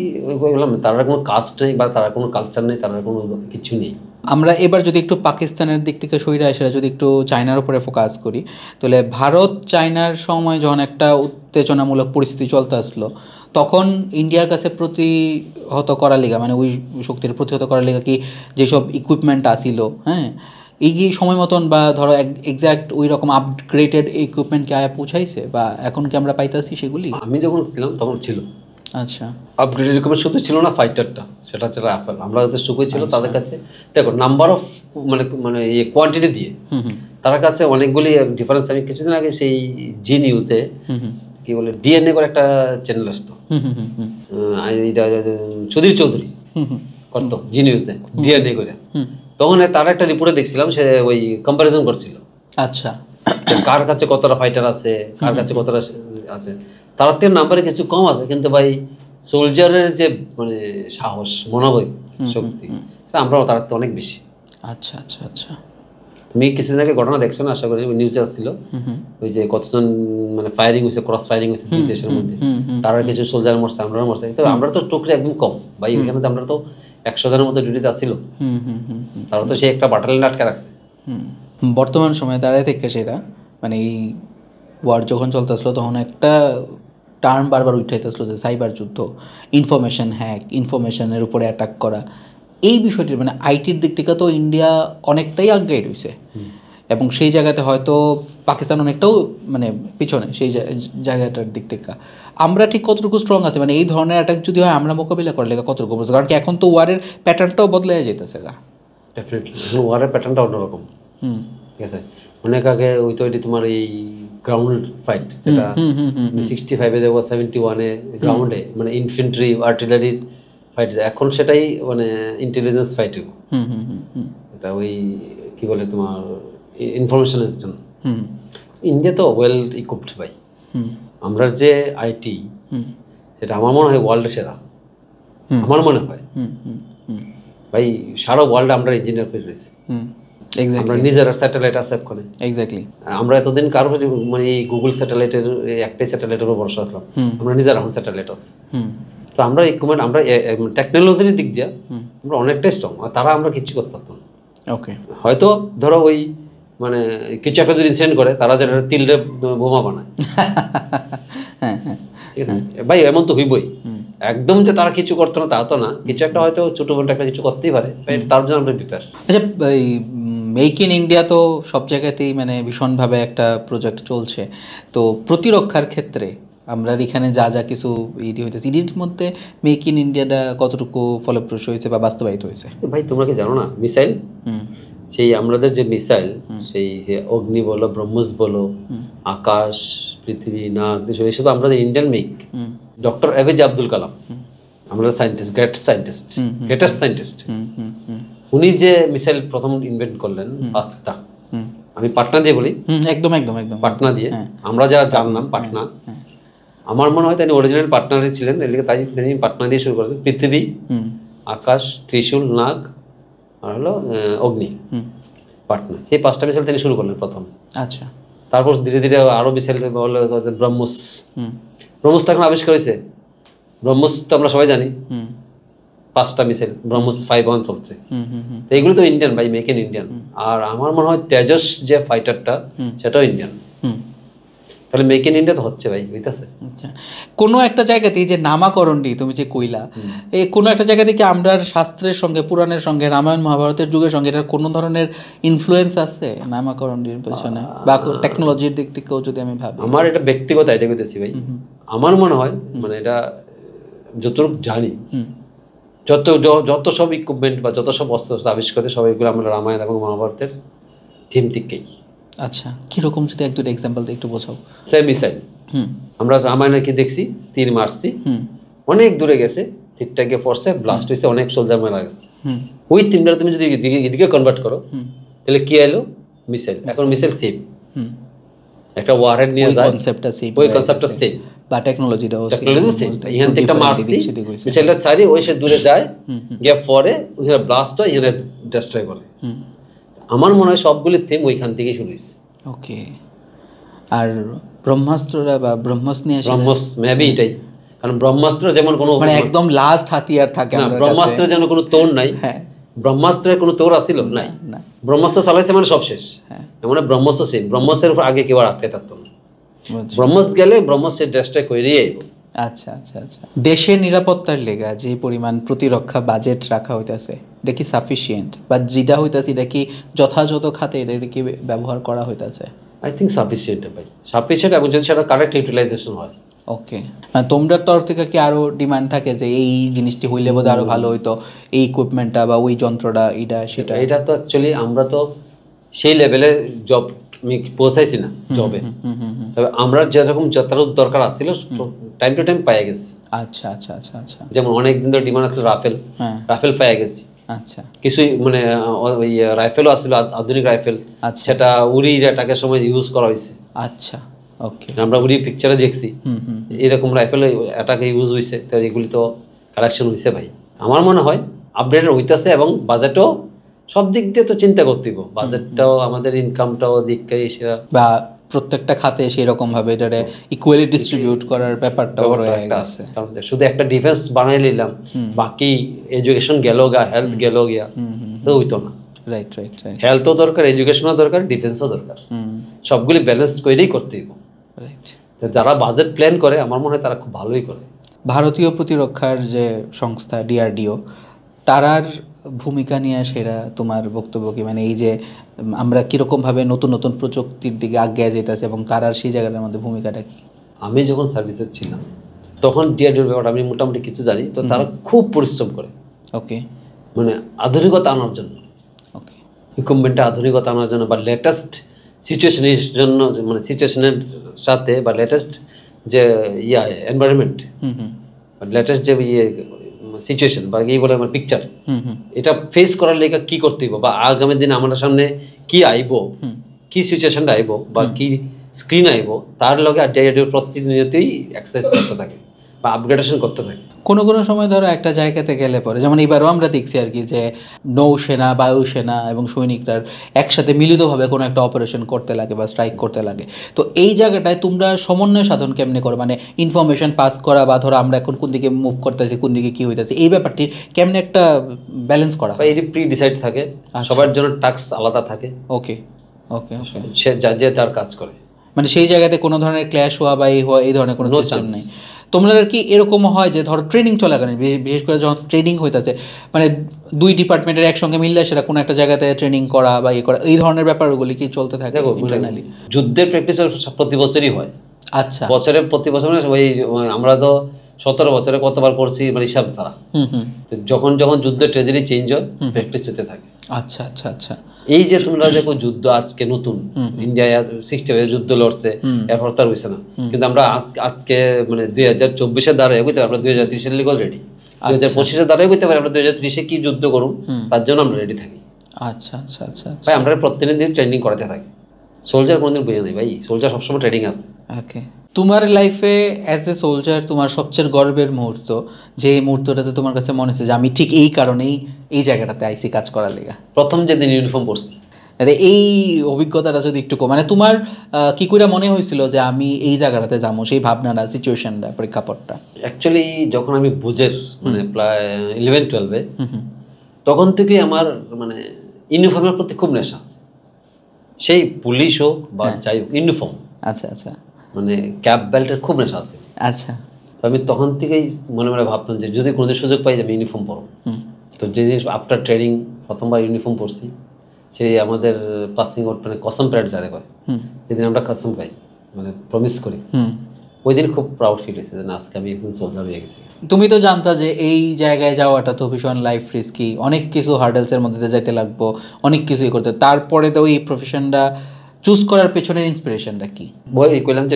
বললাম তারা কোনো কাস্ট নেই বা তারা কোনো কালচার নেই, তারা কোনো কিছু নেই। আমরা এবার যদি একটু পাকিস্তানের দিক থেকে সইরে আসে, যদি একটু চায়নার উপরে ফোকাস করি, তাহলে ভারত চায়নার সময় যখন একটা উত্তেজনামূলক পরিস্থিতি চলতে আসলো, তখন ইন্ডিয়ার কাছে প্রতিহত করার লিগা মানে ওই শক্তির প্রতিহত করার লিগা কি যেসব ইকুইপমেন্ট আসিল, হ্যাঁ, এই কি সময় মতন বা ধরো এক্স্যাক্ট ওই রকম আপগ্রেডেড ইকুইপমেন্ট কি আয়া পৌঁছাইছে বা এখন কি আমরা পাইতাছি সেগুলি? আমি যখন ছিলাম তখন ছিল। আচ্ছা, আপগ্রেড রিকমেন্ড শুধু ছিল না ফাইটারটা, সেটা হচ্ছে রাফেল। আমরা যাদের সুখই ছিল তাদের কাছে দেখো নাম্বার অফ মানে মানে ইয়ে কোয়ান্টিটি দিয়ে তার কাছে অনেকগুলি ডিফারেন্স। আমি কিছুদিন আগে সেই জি নিউজে কি বলে ডিএনএ করে একটা চ্যানেল আসতো, এইটা সুধীর চৌধুরী করতো জি নিউজে ডিএনএ করে, তখন তার একটা রিপোর্টে দেখছিলাম সে ওই কম্পারিজন করছিল। আচ্ছা, কার কাছে কতটা ফাইটার আছে, কার কাছে কতটা আছে, তার থেকে নাম্বারে কিছু কম আছে, কিন্তু ভাই সোলজারের যে মানে সাহস মনোবল শক্তি আমরা তার থেকে অনেক বেশি। আচ্ছা আচ্ছা আচ্ছা, তুমি কিছুদিন আগে ঘটনা দেখছো না, আশা করি নিউজে আসছিল, ওই যে কতজন মানে ফায়ারিং হয়েছে, ক্রস ফায়ারিং হয়েছে দুই দেশের মধ্যে, তারা কিছু সোলজার মরছে, আমরা মরছে, তবে আমরা তো টুকরে একদম কম ভাই, এখানে তো আমরা তো 100 জনের মধ্যে ডিউটিতে আসছিল, তারা তো সেই একটা বাটালিয়ন আটকে রাখছে। বর্তমান সময়ে দাঁড়ায় থেকে সেটা মানে এই ওয়ার যখন চলতে আসলো তখন একটা টার্ম বারবার উঠাইতেছিল যে সাইবার যুদ্ধ, ইনফরমেশন হ্যাক, ইনফরমেশনের উপরে অ্যাটাক করা, এই বিষয়টির মানে আইটির দিক থেকে তো ইন্ডিয়া অনেকটাই আপগ্রেড হয়েছে, এবং সেই জায়গাতে হয়তো পাকিস্তান অনেকটাও মানে পিছনে সেই জায়গাটার দিক থেকে। আমরা ঠিক কতটুকু স্ট্রং আছে মানে এই ধরনের অ্যাটাক যদি হয় আমরা মোকাবিলা করলে কতটুকু বুঝতে, কারণ কি এখন তো ওয়ারের প্যাটার্নটাও বদলে যেতেছে গা। ডেফিনেটলি ওয়ারের প্যাটার্নটা অন্যরকম, ঠিক আছে। অনেক আগে ওই তো এটি তোমার এই গ্রাউন্ড ফাইট যেটা 65-এ দেবো 71-এ গ্রাউন্ডে মানে ইনফেন্ট্রি আর্টিলারির ফাইট, এখন সেটাই মানে ইন্টেলিজেন্স ফাইট, এটা ওই কি বলে তোমার ইনফরমেশনের জন্য। ইন্ডিয়া তো ওয়েল ইকুইপড ভাই, আমরা যে আইটি সেটা আমার মনে হয় ওয়ার্ল্ডের সেরা, আমার মনে হয় ভাই সারা ওয়ার্ল্ডে আমরা ইঞ্জিনিয়ার পেয়ে রয়েছে, আমরা নিজের স্যাটেলাইট আছে ওখানে। এক্স্যাক্টলি, আমরা এতদিন কারো মানে এই গুগল স্যাটেলাইটের একটাই স্যাটেলাইটের উপর ভরসা আসলাম, আমরা নিজের এখন স্যাটেলাইট আছে, তো আমরা ইকুইপমেন্ট আমরা টেকনোলজির দিক দিয়ে আমরা অনেকটাই স্ট্রং, আর তারা আমরা কিছু করতে পারতাম। ওকে, হয়তো ধরো ওই মানে কিছু একটা যদি ইনসিডেন্ট করে, তারা যেটা তিলরে বোমা বানায়, ঠিক আছে ভাই, এমন তো হইবই, একদম যে তারা কিছু করতো না তা তো না, কিছু একটা হয়তো ছোট মোটো একটা কিছু করতেই পারে, তার জন্য আমরা প্রিপেয়ার। আচ্ছা, এই মেক ইন ইন্ডিয়া তো সব জায়গাতেই মানে ভীষণভাবে একটা প্রজেক্ট চলছে, তো প্রতিরক্ষার ক্ষেত্রে আমরা এখানে যা যা কিছু ইডি হইতেছে, ইডির মধ্যে মেক ইন ইন্ডিয়াটা কতটুকু ফলপ্রসূ হয়েছে বা বাস্তবায়িত হয়েছে? ভাই তোমরা কি জানো না মিসাইল, সেই আমাদের যে মিসাইল, সেই অগ্নি বলো, ব্রহ্মস বলো, আকাশ, পৃথিবী, নাগ, এই শুধু আমরা Indian make. Doctor APJ Abdul Kalam আমাদের সায়েন্টিস্ট, গ্রেটেস্ট সায়েন্টিস্ট, উনি যে মিসাইল প্রথম ইনভেন্ট করলেন 5টা, আমি পাটনা দিয়ে বলি, একদম একদম একদম পাটনা দিয়ে, আমরা যা জানলাম পাটনা, আমার মনে হয় তিনি অরিজিনাল পাটনারই ছিলেন, এদিকে তাই তিনি পাটনা দিয়ে শুরু করেছেন। পৃথিবী, আকাশ, ত্রিশূল, নাগ আর হলো অগ্নি, পাটনা, সেই 5টা মিসাইল তিনি শুরু করলেন প্রথম। আচ্ছা, তারপর ধীরে ধীরে আরো মিসাইল বললো ব্রহ্মস, ব্রহ্মস তো এখন আবিষ্কার হয়েছে, ব্রহ্মস তো আমরা সবাই জানি, 5টা মিসাইল ব্রহ্মস 5-1 চলছে, তো এগুলো তো ইন্ডিয়ান ভাই, মেক ইন ইন্ডিয়ান। আর আমার মনে হয় তেজস যে ফাইটারটা সেটাও ইন্ডিয়ান, তাহলে মেক ইন ইন্ডিয়া তো হচ্ছে ভাই, বুঝতেছে? আচ্ছা, কোনো একটা জায়গাতে এই যে নামাকরণটি তুমি যে কইলা, এই কোনো একটা জায়গা থেকে আমরা শাস্ত্রের সঙ্গে, পুরাণের সঙ্গে, রামায়ণ মহাভারতের যুগের সঙ্গে এটার কোনো ধরনের ইনফ্লুয়েন্স আছে নামাকরণটির পেছনে, বা টেকনোলজির দিক থেকেও যদি আমি ভাবি? আমার এটা ব্যক্তিগত আইডিয়া করতেছি ভাই, আমার মনে হয় মানে এটা যতটুকু জানি, যত সব ইকুইপমেন্ট বা যত সব অস্ত্র আবিষ্কার সব এগুলো আমরা রামায়ণ এবং মহাভারতের থিম থেকেই। আচ্ছা, কিরকম যদি এক দুটো এক্সাম্পল দিয়ে একটু বোঝাও। সে মিসাইল, আমরা রামায়ণে কি দেখছি, তীর মারছি, অনেক দূরে গেছে, তীরটা গিয়ে পড়ছে, ব্লাস্ট হয়েছে, অনেক সোলজার মারা গেছে। ওই তিনটা তুমি যদি এদিকে কনভার্ট করো তাহলে কি এলো, মিসাইল। এখন মিসাইল সেম, একটা ওয়ারহেড নিয়ে যায়, কনসেপ্টটা সেম, ওই কনসেপ্টটা সেম, বা টেকনোলজিটাও সেম। এখান থেকে মারছি, মিসাইলটা ছাড়ি ওই সে দূরে যায়, গিয়ে পরে ওইখানে ব্লাস্ট হয়, এখানে ডিস্ট্রয় করে। আমার মনে হয় সবগুলি থিম ওইখান থেকেই শুরু হয়েছে। ওকে। আর ব্রহ্মাস্ত্ররা বা ব্রহ্মস নিয়ে আসে, ব্রহ্মস মেবি এটাই, কারণ ব্রহ্মাস্ত্র যেমন কোনো মানে একদম লাস্ট হাতিয়ার থাকে না, আমাদের ব্রহ্মাস্ত্র যেন কোনো তোর নাই। হ্যাঁ, ব্রহ্মাস্ত্রের কোনো তোর আসিল নাই, না। ব্রহ্মাস্ত্র চালাইছে মানে সব শেষ। মানে ব্রহ্মাস্ত্র সেম, ব্রহ্মাস্ত্রের উপর আগে কেউ আর আটকে থাকতো না, ব্রহ্মস গেলে ব্রহ্মস্ত্রের ড্রেসটা করিয়ে আইব। আচ্ছা আচ্ছা আচ্ছা। দেশের নিরাপত্তার লেগা যে পরিমাণ প্রতিরক্ষা বাজেট রাখা হইতাছে, এটা কি সাফিসিয়েন্ট, বা যেটা হইতাছে এটা কি যথাযথ খাতে এটা কি ব্যবহার করা হইতাছে? আই থিঙ্ক সাফিসিয়েন্ট ভাই, সাফিসিয়েন্ট, এবং যদি সেটা কারেক্ট ইউটিলাইজেশন হয়। ওকে, তোমরার তরফ থেকে কি আরো ডিমান্ড থাকে যে এই জিনিসটি হইলে বোধ আরো ভালো হইতো, এই ইকুইপমেন্টটা বা ওই যন্ত্রটা, এটা সেটা? এটা তো অ্যাকচুয়ালি আমরা তো সেই লেভেলে জব আমি পৌঁছাইছি না জবে, তবে আমরা যেরকম যতটুকু দরকার আছিল টাইম টু টাইম পাই গেছি। আচ্ছা আচ্ছা আচ্ছা আচ্ছা। যেমন অনেক দিন ধরে ডিমান্ড আসলে রাফেল পাই গেছি। আচ্ছা, কিছুই মানে ওই রাইফেলও আসছিল, আধুনিক রাইফেল, আচ্ছা, সেটা উড়ি অ্যাটাকের সময় ইউজ করা হয়েছে। আচ্ছা, ওকে। আমরা উড়ি পিকচারে দেখছি এরকম রাইফেল অ্যাটাকে ইউজ হয়েছে, তো এগুলি তো কালেকশন হয়েছে ভাই। আমার মনে হয় আপডেটেড হইতেছে, এবং বাজেটও সব দিক দিয়ে তো চিন্তা করতে হবে, বাজেটটাও আমাদের ইনকামটাও দিকটাই সেটা, বা প্রত্যেকটা খাতে সেই রকম ভাবে এটারে ইকুয়ালি ডিস্ট্রিবিউট করার ব্যাপারটাও রয়ে গেছে। শুধু একটা ডিফেন্স বানাই নিলাম, বাকি এডুকেশন গেল গা, হেলথ গেল গিয়া, তো হইতো না। Right right right. হেলথও দরকার, এডুকেশনও দরকার, ডিফেন্সও দরকার, সবগুলি ব্যালেন্স করেই করতে হবে। রাইট। যারা বাজেট প্ল্যান করে আমার মনে হয় তারা খুব ভালোই করে। ভারতীয় প্রতিরক্ষার যে সংস্থা ডিআরডিও, তারার ভূমিকা নিয়ে সেটা তোমার বক্তব্য কি? মানে এই যে আমরা কীরকমভাবে নতুন নতুন প্রযুক্তির দিকে আগে যেতেছে, এবং তারার সেই জায়গাটার মধ্যে ভূমিকাটা কি? আমি যখন সার্ভিসে ছিলাম তখন ডিআরডিওর ব্যাপারটা আমি মোটামুটি কিছু জানি, তো তারা খুব পরিশ্রম করে, ওকে, মানে আধুনিকতা আনার জন্য, ওকে, ইকুইপমেন্টে আধুনিকতা আনার জন্য, বা লেটেস্ট সিচুয়েশনের জন্য, মানে সিচুয়েশনের সাথে, বা লেটেস্ট যে এনভায়রনমেন্ট, বা লেটেস্ট যে সিচুয়েশন বা এই বলে আমার পিকচার, এটা ফেস করার লেগে কি করতে হইব, বা আগামী দিনে আমাদের সামনে কি আইব, কি সিচুয়েশনটা আইব, বা কি স্ক্রিন আইব, তার লগে ডিআরডিও প্রতিনিয়তই এক্সারসাইজ করতে থাকে বা আপগ্রেডেশন করতে থাকে। কোনো কোনো সময় ধরো একটা জায়গাতে গেলে পরে, যেমন এবারও আমরা দেখছি আর কি, যে নৌসেনা, বায়ুসেনা এবং সৈনিকরা একসাথে মিলিতভাবে কোনো একটা অপারেশন করতে লাগে বা স্ট্রাইক করতে লাগে। তো এই জায়গাটায় তোমরা সমন্বয় সাধন কেমনে করো? মানে ইনফরমেশন পাস করা, বা ধরো আমরা এখন কোন দিকে মুভ করতেছি, কোন দিকে কী হইতেছে, এই ব্যাপারটি কেমনে একটা ব্যালেন্স করা হয়? এটি প্রি ডিসাইড থাকে, সবার জন্য টাস্ক আলাদা থাকে। ওকে ওকে ওকে। সে যে তার কাজ করে, মানে সেই জায়গাতে কোনো ধরনের ক্ল্যাশ হওয়া বা এই ধরনের কোনো সিস্টেম নেই। তোমরা কি এরকম হয় যে ধরো ট্রেনিং চলাকালীন, বিশেষ করে যখন ট্রেনিং হইতেছে, মানে দুই ডিপার্টমেন্টের একসঙ্গে মিললে সেটা কোনো একটা জায়গাতে ট্রেনিং করা বা করা, এই ধরনের ব্যাপারগুলি কি চলতে থাকে ইন্টারনালি? যুদ্ধের প্র্যাকটিস প্রতি বছরই হয়। আচ্ছা, বছরে প্রতি বছর মানে ওই আমরা তো 17 বছরে কতবার করছি মানে হিসাব ছাড়া, যখন যখন যুদ্ধের ট্রেজারি চেঞ্জ হয় প্র্যাকটিস হতে থাকে। আচ্ছা আচ্ছা আচ্ছা। এই যে তোমরা দেখো যুদ্ধ আজকে নতুন, ইন্ডিয়া 60 যুদ্ধ লড়ছে, এরপর তার হয়েছে না, কিন্তু আমরা আজকে মানে 2024-এর দ্বারাই হইতে আমরা 2030-এর লিগও রেডি, 2025-এর দ্বারাই হইতে পারে আমরা 2030-এ কি যুদ্ধ করুম তার জন্য আমরা রেডি থাকি। আচ্ছা আচ্ছা আচ্ছা। ভাই আমরা প্রতিদিন ট্রেনিং করাতে থাকি, সোলজার কোনোদিন বুঝে নেই ভাই, সোলজার সবসময় ট্রেনিং আছে। ওকে। তোমার লাইফে অ্যাজ এ সোলজার তোমার সবচেয়ে গর্বের মুহূর্ত, যে মুহূর্তটাতে তোমার কাছে মনে হচ্ছে যে আমি ঠিক এই কারণেই এই জায়গাটাতে আইসি কাজ করার লেগা? প্রথম যেদিন ইউনিফর্ম পরছি। আরে এই অভিজ্ঞতাটা যদি একটু মানে তোমার কি করে মনে হয়েছিল যে আমি এই জায়গাটাতে যাবো, সেই ভাবনাটা, সিচুয়েশনটা, প্রেক্ষাপটটা? অ্যাকচুয়ালি যখন আমি বুঝের মানে প্রায় 11-12-এ, তখন থেকে আমার মানে ইউনিফর্মের প্রতি খুব নেশা, সেই পুলিশ হোক বা যাই হোক ইউনিফর্ম। আচ্ছা আচ্ছা। মানে ক্যাপ বেল্টের খুব নেশা আছে। আচ্ছা। তো আমি তখন থেকেই মনে মনে ভাবতাম যে যদি কোনোদিন সুযোগ পাই যে আমি ইউনিফর্ম পরব। তো যেদিন আফটার ট্রেনিং প্রথমবার ইউনিফর্ম পরছি, সেই আমাদের পাসিং আউট মানে কসম প্যারেড যারে কয়, যেদিন আমরা কসম পাই মানে প্রমিস করি, ওই দিন খুব প্রাউড ফিল হয়েছে যে না আজকে আমি একজন সোলজার হয়ে গেছি। তুমি তো জানতা যে এই জায়গায় যাওয়াটা তো ভীষণ লাইফ রিস্কি, অনেক কিছু হার্ডেলসের মধ্যে দিয়ে যাইতে লাগবো, অনেক কিছুই করতে, তারপরে তো এই প্রফেশনটা চুজ করার পেছনের ইন্সপিরেশনটা কি? বই কইলাম যে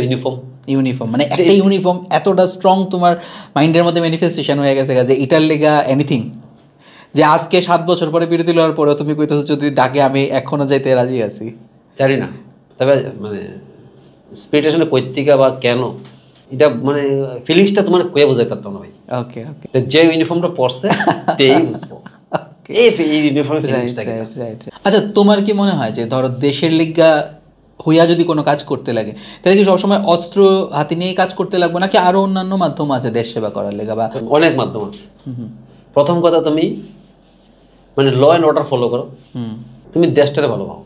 ইউনিফর্ম, মানে একটা ইউনিফর্ম এতটা স্ট্রং তোমার মাইন্ডের মধ্যে ম্যানিফেস্টেশন হয়ে গেছে যে এটার লেগা এনিথিং, যে আজকে 7 বছর পরে বিরতি লওয়ার পরেও তুমি কইতেছো যদি ডাকে আমি এখনো যাইতে রাজি আছি। জানি না, তবে মানে ইন্সপিরেশনে কৈতিকা বা কেন এটা মানে ফিলিংসটা তোমার কয়ে বোঝাই পারতাম না ভাই। ওকে ওকে, যে ইউনিফর্মটা পরছে তেই বুঝবো এই ইউনিফর্মের ফিলিংসটা। আচ্ছা, তোমার কি মনে হয় যে ধরো দেশের লিগা হইয়া যদি কোনো কাজ করতে লাগে তাহলে কি সবসময় অস্ত্র হাতে নিয়েই কাজ করতে লাগবে, নাকি আরো অন্যান্য মাধ্যম আছে দেশ সেবা করার লেগা? বা অনেক মাধ্যম আছে। প্রথম কথা তুমি মানে ল অ্যান্ড অর্ডার ফলো করো, তুমি দেশটারে ভালো পাও,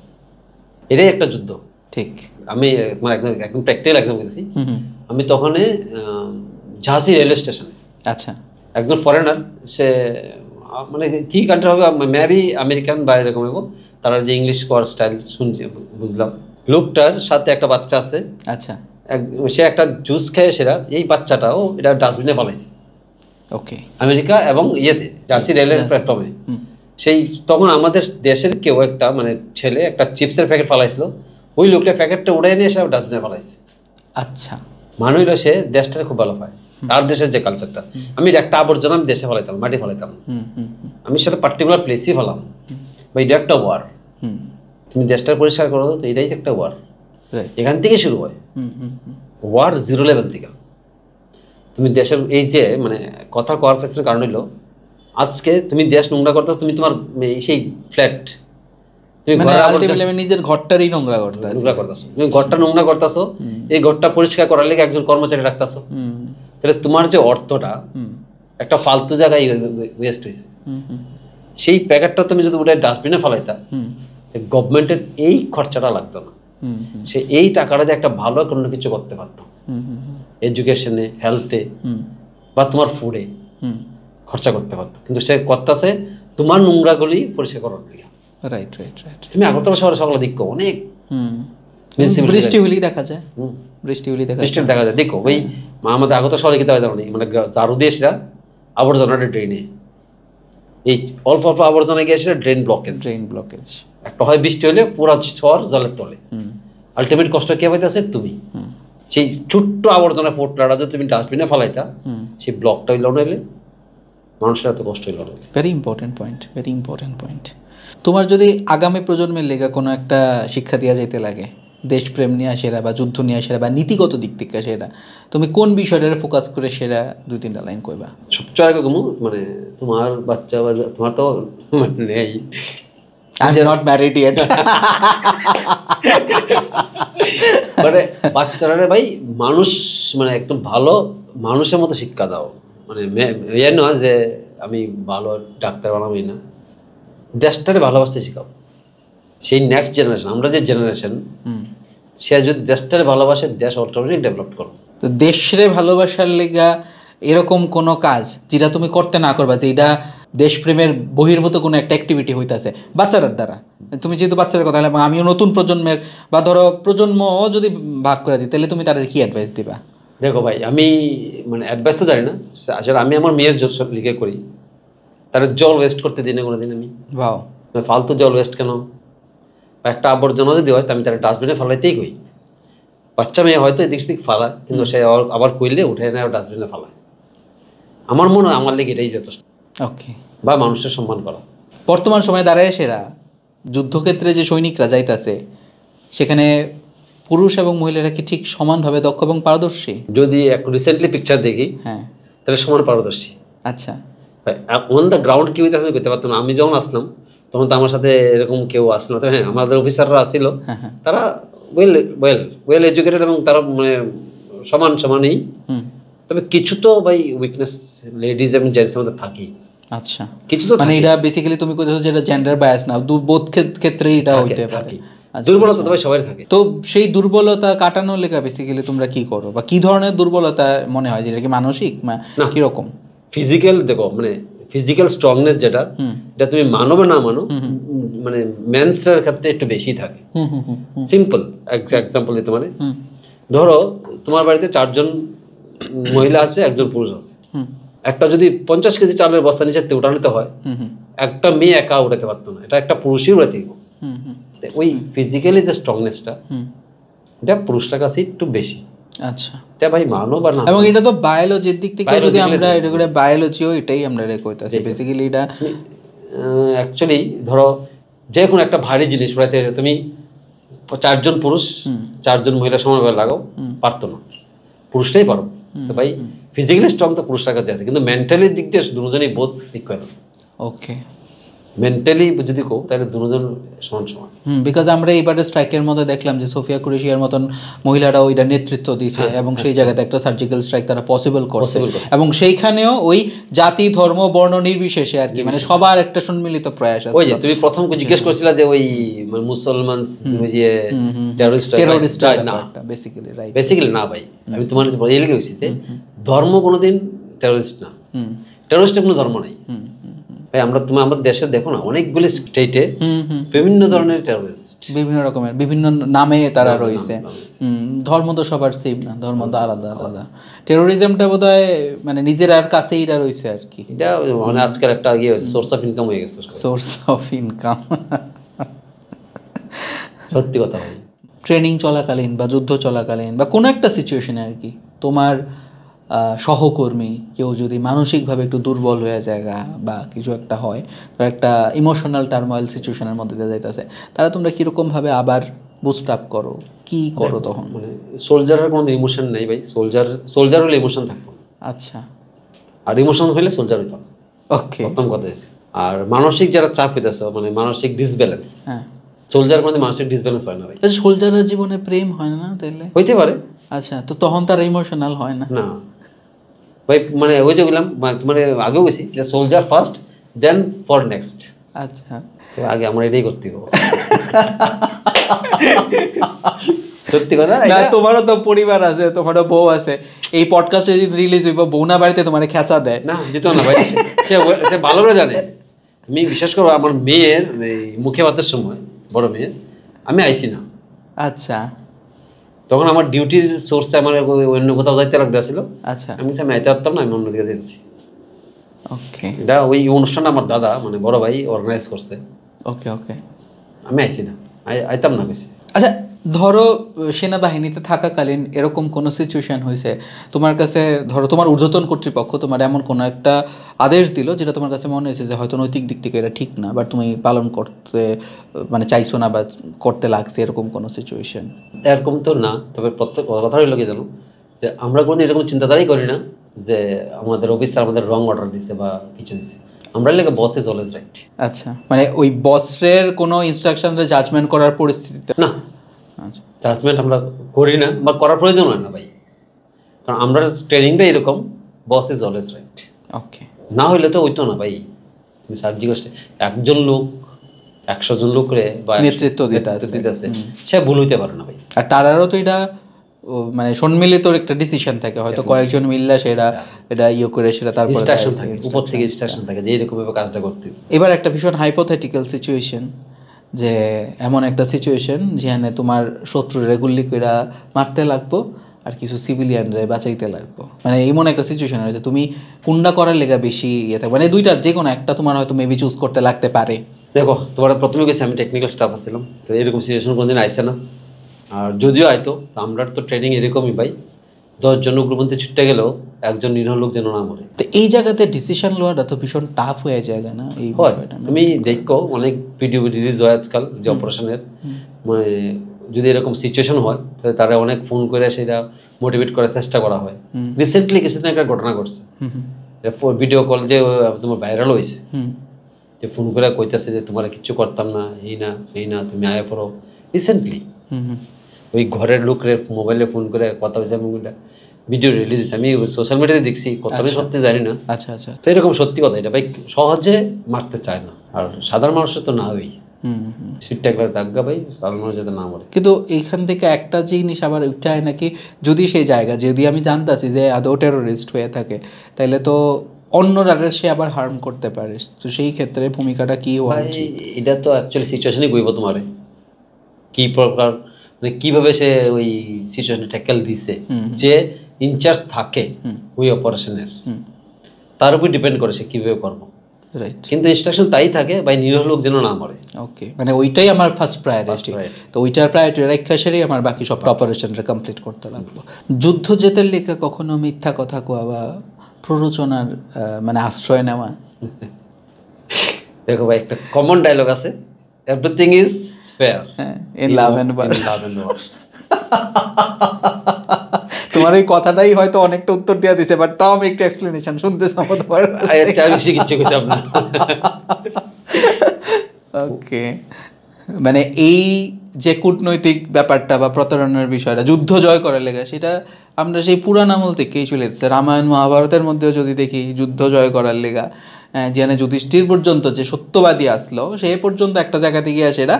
এটাই একটা যুদ্ধ। ঠিক। আমি মানে একদম প্র্যাকটিক্যাল এক্সাম্পল দিয়েছি। আমি তখন ঝাঁসি রেলওয়ে স্টেশনে, আচ্ছা, একজন ফরেনার, সে মানে কি কান্ট্রি হবে, মেবি আমেরিকান বা এরকম হবে, তারা যে ইংলিশ কর স্টাইল শুনছি বুঝলাম। লোকটার সাথে একটা বাচ্চা আছে। আচ্ছা। সে একটা জুস খেয়ে সেরা এই বাচ্চাটাও এটা ডাস্টবিনে পালাইছে। ওকে। আমেরিকা এবং ইয়েতে জার্সি রেলের প্ল্যাটফর্মে। সেই তখন আমাদের দেশের কেউ একটা মানে ছেলে একটা চিপসের প্যাকেট ফালাইছিল, ওই লোকটা প্যাকেটটা উড়াই নিয়ে এসে ডাস্টবিনে ফালাইছে। আচ্ছা, মানুষ হইলো সে দেশটাকে খুব ভালো পায়, তার দেশের যে কালচারটা। আমি একটা আবর্জনা আমি দেশে ফেলাইতাম, মাটি ফেলাইতাম, আমি সেটা পার্টিকুলার প্লেসই ফেলাম, বা এটা একটা ওয়ার। তুমি দেশটা পরিষ্কার করো তো এটাই একটা ওয়ার, এখান থেকে শুরু হয় ওয়ার, জিরো লেভেল থেকে। তুমি দেশের এই যে মানে কথা কওয়ার পেছনে কারণ হইলো আজকে তুমি দেশ নোংরা করতে, তুমি তোমার সেই ফ্ল্যাট তুমি নিজের ঘরটারই নোংরা করতেছো, তুমি ঘরটা নোংরা করতেছো, এই ঘরটা পরিষ্কার করার লেগে একজন কর্মচারী রাখতেছো, তাহলে তোমার যে অর্থটা একটা ফালতু জায়গায় ওয়েস্ট হয়েছে। সেই প্যাকেটটা তুমি যদি ওটা ডাস্টবিনে ফেলাইতা, গভর্নমেন্টের এই খরচাটা লাগতো না, সে এই টাকাটা যে একটা ভালো কোনো কিছু করতে পারতো, এডুকেশনে, হেলথে বা তোমার ফুডে খরচা করতে পারতো। কিন্তু সে করতেছে তোমার নোংরাগুলি পরিষ্কার করার লিগে। Right right right. তুমি আগরতলা শহরে সকালে দেখো অনেক বৃষ্টি হলেই দেখা যায়, বৃষ্টি হলেই দেখা যায়। দেখো ওই আমাদের আগরতলা শহরে কি জানো মানে ঝাড়ু দিয়ে সেটা আবর্জনাটা ড্রেনে, এই অল্প অল্প আবর্জনা গিয়ে সেটা ড্রেন ব্লকেজ একটা হয়। বৃষ্টি হলে পুরো শহর জলের তলে, আলটিমেট কষ্ট কে পাইতেছে? তুমি। সেই ছোট্ট আবর্জনা ফোটলাটা যদি তুমি ডাস্টবিনে ফেলাইতা, সেই ব্লকটা হইল নাইলে মানুষের এত কষ্ট হইল না। Very important point, very important point. তোমার যদি আগামী প্রজন্মের লেগা কোনো একটা শিক্ষা দেওয়া যেতে লাগে, দেশপ্রেম নিয়ে সেরা বা যুদ্ধ নিয়ে সেরা বা নীতিগত দিক থেকে সেরা, তুমি কোন বিষয়টারে ফোকাস করে সেরা 2-3টা লাইন কইবা? সবচেয়ে আগে মানে তোমার বাচ্চা বা তোমার তো নেই, I am not married yet, মানে বাচ্চারা ভাই মানুষ মানে একদম ভালো মানুষের মতো শিক্ষা দাও। মানে ইয়ে নয় যে আমি ভালো ডাক্তার বানাবই না, দেশটারে ভালোবাসতে শেখাও। সেই নেক্সট জেনারেশন, আমরা যে জেনারেশন, সে যদি দেশটারে ভালোবাসে, দেশ অটোমেটিক ডেভেলপ করো। তো দেশরে ভালোবাসার লেগা এরকম কোনো কাজ যেটা তুমি করতে না করবা, যে এটা দেশপ্রেমের বহির্ভূত কোনো একটা অ্যাক্টিভিটি হইতেছে বাচ্চাদের দ্বারা, তুমি যেহেতু বাচ্চাদের কথা, আমিও নতুন প্রজন্মের বা ধরো প্রজন্ম যদি ভাগ করে দিই, তাহলে তুমি তাদের কি অ্যাডভাইস দিবা? দেখো ভাই, আমি মানে অ্যাডভাইস তো জানি না, আসলে আমি আমার মেয়ের সব লিখে করি, তারা জল ওয়েস্ট করতে দিই না কোনোদিন আমি। ভাও, ফালতু জল ওয়েস্ট কেন? একটা আবর্জনা যদি হয় আমি তারা ডাস্টবিনে ফেলাইতেই কই। বাচ্চা মেয়ে হয়তো এদিক সেদিক ফালায়, কিন্তু সে আবার কইলে উঠে নেয় ডাস্টবিনে ফেলায়। আমার মনে হয় আমার লেগে এটাই যথেষ্ট। ওকে। বা মানুষের সম্মান করা। বর্তমান সময়ে দাঁড়ায় সেরা যুদ্ধক্ষেত্রে যে সৈনিকরা যাইতাছে, সেখানে পুরুষ এবং মহিলারা কি ঠিক সমানভাবে দক্ষ এবং পারদর্শী? যদি একটু রিসেন্টলি পিকচার দেখি, হ্যাঁ, তাহলে সমান পারদর্শী। আচ্ছা, অন দ্য গ্রাউন্ড কি হইতে আমি করতে পারতাম না। আমি যখন আসলাম তখন তো আমার সাথে এরকম কেউ আসলো, তো হ্যাঁ আমাদের অফিসাররা আসছিল, তারা ওয়েল এডুকেটেড এবং তারা মানে সমানই। তবে কিছু তো ভাই উইকনেস লেডিজ এবং জেন্টসের মধ্যে থাকেই। আচ্ছা, কিছু তো মানে এটা বেসিক্যালি তুমি কইছো যে এটা জেন্ডার বায়াস না, বোথ ক্ষেত্রেই এটা হইতে পারে। দুর্বলতা তো ভাই সবাই থাকে। তো সেই দুর্বলতা কাটানোর লেগে বেসিক্যালি তোমরা কি করো, বা কি ধরনের দুর্বলতা মনে হয়, যেটা কি মানসিক না কিরকম? ফিজিক্যাল দেখো, মানে ফিজিক্যাল স্ট্রংনেস যেটা, এটা তুমি মানো বা না মানো, মানে মেন্সের ক্ষেত্রে একটু বেশি থাকে। সিম্পল এক্সাম্পল দিতে মানে, ধরো তোমার বাড়িতে 4 জন মহিলা আছে, 1 জন পুরুষ আছে। একটা যদি 50 কেজি চালের বস্তা নিচে উঠাতে হয়, একটা মেয়ে একা উঠাতে পারতো না, এটা একটা পুরুষই উঠাতে দিব। ওই ফিজিক্যালি যে স্ট্রংনেসটা, এটা পুরুষটার কাছে একটু বেশি। আচ্ছা, এটা ভাই মানো বা না, এবং এটা তো বায়োলজির দিক থেকে যদি আমরা এটা করে বায়োলজিও এটাই আমরা কইতাছি বেসিক্যালি। এটা অ্যাকচুয়ালি ধরো যে কোনো একটা ভারী জিনিস উঠাতে তুমি 4 জন পুরুষ 4 জন মহিলা সমানভাবে লাগাও, পারতো না, পুরুষটাই পারো। তো ভাই ফিজিক্যালি স্ট্রং তো পুরুষটার কাছে আছে, কিন্তু মেন্টালি দিক দিয়ে দুজনেই বোধ ইকুয়াল। ওকে, মেন্টালি যদি কো তাহলে দুজন সমান সমান। বিকজ আমরা এইবারে স্ট্রাইকের মধ্যে দেখলাম যে সোফিয়া কুরেশিয়ার মতন মহিলারা ওইটা নেতৃত্ব দিয়েছে, এবং সেই জায়গাতে একটা সার্জিক্যাল স্ট্রাইক তারা পসিবল করছে, এবং সেইখানেও ওই জাতি ধর্ম বর্ণ নির্বিশেষে আর কি, মানে সবার একটা সম্মিলিত প্রয়াস আছে। ওই যে তুমি প্রথম জিজ্ঞেস করছিলা যে ওই মুসলমান যে টেররিস্ট না, বেসিক্যালি রাইট, বেসিক্যালি না ভাই, আমি তোমার এই লিখে হইছি যে ধর্ম কোনোদিন টেররিস্ট না, টেররিস্টের কোনো ধর্ম নাই ভাই। তুমি আমাদের দেশে দেখো না, অনেকগুলি স্টেটে বিভিন্ন ধরনের টেররিস্ট, বিভিন্ন রকমের বিভিন্ন নামে তারা রয়েছে। ধর্ম তো সবার সেম না, ধর্ম তো আলাদা আলাদা। টেরোরিজমটা বোধহয় মানে নিজের আর কাছেই এটা রয়েছে আর কি, এটা মানে আজকাল একটা ইয়ে হয়েছে, সোর্স অফ ইনকাম হয়ে গেছে, সোর্স অফ ইনকাম। সত্যি কথা ভাই। ট্রেনিং চলাকালীন বা যুদ্ধ চলাকালীন বা কোনো একটা সিচুয়েশনে আর কি, তোমার সহকর্মী কেউ যদি মানসিকভাবে একটু দুর্বল হয়ে যায় বা কিছু একটা হয়, তার একটা ইমোশনাল টার্মোয়েল সিচুয়েশনের মধ্যে দিয়ে যাইতেছে, তারা তোমরা কীরকমভাবে আবার বুস্ট আপ করো, কি করো তখন? মানে সোলজারের কোনো ইমোশন নেই ভাই, সোলজার হলে ইমোশন থাকতো। আচ্ছা, আর ইমোশন হইলে সোলজার হইতো। ওকে, প্রথম কথা। আর মানসিক যারা চাপ পেতেছে, মানে মানসিক ডিসব্যালেন্স, সোলজার মানে মানসিক ডিসব্যালেন্স হয় না ভাই। সোলজারের জীবনে প্রেম হয় না তাইলে? হইতে পারে। আচ্ছা, তো তখন তারা ইমোশনাল হয় না? না ভাই, মানে ওই যে বললাম, মানে আগেও গেছি যে soldier first then for next. আচ্ছা, আগে আমরা এটাই করতে হবে। সত্যি কথা। না, তোমারও তো পরিবার আছে, তোমারও বউ আছে, এই পডকাস্টে যদি রিলিজ হইব, বউ না বাড়িতে তোমার খেঁচা দেয় না, যেত না ভাই, সে ভালো করে জানে। আমি বিশেষ করে আমার মেয়ের মুখে ভাতের সময়, বড় মেয়ের, আমি আইসি না। আচ্ছা, তখন আমার ডিউটির সোর্সে আমার অন্য কোথাও যাইতে লাগতে ছিল। আচ্ছা, আমি আইতে পারতাম না, আমি অন্যদিকে যেতেছি। ওকে, এটা ওই অনুষ্ঠানটা আমার দাদা মানে বড় ভাই অর্গানাইজ করছে। ওকে, ওকে, আমি আইসি না, আইতাম না বেশি। আচ্ছা, ধরো সেনাবাহিনীতে থাকাকালীন এরকম কোনো সিচুয়েশন হয়েছে তোমার কাছে, ধরো তোমার ঊর্ধ্বতন কর্তৃপক্ষ তোমার এমন কোনো একটা আদেশ দিল যেটা তোমার কাছে মনে হয়েছে যে হয়তো নৈতিক দিক থেকে এটা ঠিক না, বাট তুমি পালন করতে মানে চাইছো না বা করতে লাগছে, এরকম কোনো সিচুয়েশন? এরকম তো না, তবে প্রত্যেক কথা হইল কি জানো, যে আমরা কোনো এরকম চিন্তাধারাই করি না যে আমাদের অফিসার আমাদের রং অর্ডার দিছে বা কিছু দিছে। আমরা লাগে বস ইজ অলওয়েজ রাইট। আচ্ছা, মানে ওই বসের কোনো ইনস্ট্রাকশনে জাজমেন্ট করার পরিস্থিতিতে না, আচ্ছা, জাজমেন্ট আমরা করি না বা করার প্রয়োজন হয় না ভাই, কারণ আমরা ট্রেনিংটা এরকম, বস ইজ অলওয়েজ রাইট। ওকে, না হইলে তো হইতো না ভাই। তুমি সার্জিক্যাল একজন লোক 100 জন লোকরে বা নেতৃত্ব দিতেছে, সে ভুল হইতে পারে না ভাই। আর তারারও তো এটা মানে সম্মিলিত একটা ডিসিশন থাকে, হয়তো কয়েকজন মিললে সেটা এটা ইয়ে করে সেটা তারপরে ইনস্ট্রাকশন থাকে, উপর থেকে ইনস্ট্রাকশন থাকে যে এরকম ভাবে কাজটা করতে। এবার একটা ভীষণ হাইপোথেটিক্যাল সিচুয়েশন, যে এমন একটা সিচুয়েশন যেখানে তোমার শত্রুরে গুল্লি কইরা মারতে লাগবো আর কিছু সিভিলিয়ানরে বাঁচাইতে লাগবো, মানে এমন একটা সিচুয়েশন হয়েছে, তুমি কোনটা করার লেগা বেশি ইয়ে থাকবে, মানে দুইটার যে কোনো একটা তোমার হয়তো মেবি চুজ করতে লাগতে পারে। দেখো, তোমার প্রথমে গেছি আমি টেকনিক্যাল স্টাফ আছিলাম, তো এরকম সিচুয়েশন কোনোদিন আইসে না। আর যদিও আইতো, তো আমরা তো ট্রেনিং এরকমই ভাই, 10 জন উগ্রপন্থী ছুটতে গেলেও একজন নিরীহ লোক যেন না মরে। তো এই জায়গাতে ডিসিশন নেওয়াটা তো ভীষণ টাফ হয়ে যায় না এই বিষয়টা? তুমি দেখো অনেক ভিডিও রিলিজ হয় আজকাল যে অপারেশনের, মানে যদি এরকম সিচুয়েশন হয় তাহলে তারা অনেক ফোন করে সেটা মোটিভেট করার চেষ্টা করা হয়। রিসেন্টলি কিছুদিন একটা ঘটনা ঘটছে, ভিডিও কল যে তোমার ভাইরাল হয়েছে, যে ফোন করে কইতেছে যে তোমার কিচ্ছু করতাম না, এই না তুমি আয়া পড়ো। রিসেন্টলি ওই ঘরের লোকরে মোবাইলে ফোন করে কথা হয়েছে, এবং ভিডিও রিলিজ হয়েছে, আমি সোশ্যাল মিডিয়াতে দেখছি, কতটা সত্যি জানি না। আচ্ছা, আচ্ছা, তো এরকম সত্যি কথা, এটা ভাই সহজে মারতে চায় না, আর সাধারণ মানুষের তো না হই, সিটটা একবার জাগা ভাই সালমান যাতে না মরে। কিন্তু এইখান থেকে একটা জিনিস আবার উঠায় নাকি, যদি সেই জায়গা যদি আমি জানতাছি যে আদৌ টেরোরিস্ট হয়ে থাকে, তাহলে তো অন্য রাডার সে আবার হার্ম করতে পারে, তো সেই ক্ষেত্রে ভূমিকাটা কি হওয়া ভাই উচিত? এটা তো অ্যাকচুয়ালি সিচুয়েশনই কইব তোমারে কি প্রকার, মানে কিভাবে সে ওই সিচুয়েশন ট্যাকেল দিছে, যে ইনচার্জ থাকে ওই অপারেশনের তার উপর ডিপেন্ড করে সে কিভাবে করবো। রাইট। কিন্তু ইনস্ট্রাকশন তাই থাকে ভাই, নিরীহ লোক যেন না মরে। ওকে, মানে ওইটাই আমার ফার্স্ট প্রায়োরিটি। priority। তো ওইটার প্রায়োরিটি রেখা সেরেই আমার বাকি সব অপারেশনটা কমপ্লিট করতে লাগবো। যুদ্ধ জেতের লেখা কখনো মিথ্যা কথা কোয়া বা প্ররোচনার মানে আশ্রয় নেওয়া? দেখো ভাই একটা কমন ডায়লগ আছে, everything is fair in love and war. Love and war. তোমার এই কথাটাই হয়তো অনেকটা উত্তর দেওয়া দিছে, বাট তাও আমি একটু এক্সপ্লেনেশন শুনতে চাবো তোমার। বেশি কিছু করতে হবে না। ওকে, মানে এই যে কূটনৈতিক ব্যাপারটা বা প্রতারণার বিষয়টা যুদ্ধ জয় করার লেগে, সেটা আমরা সেই পুরাণ আমল থেকেই চলে এসেছে। রামায়ণ মহাভারতের মধ্যেও যদি দেখি যুদ্ধ জয় করার লেগা, যেখানে যুধিষ্ঠির পর্যন্ত যে সত্যবাদী আসলো, সে পর্যন্ত একটা জায়গাতে গিয়ে সেটা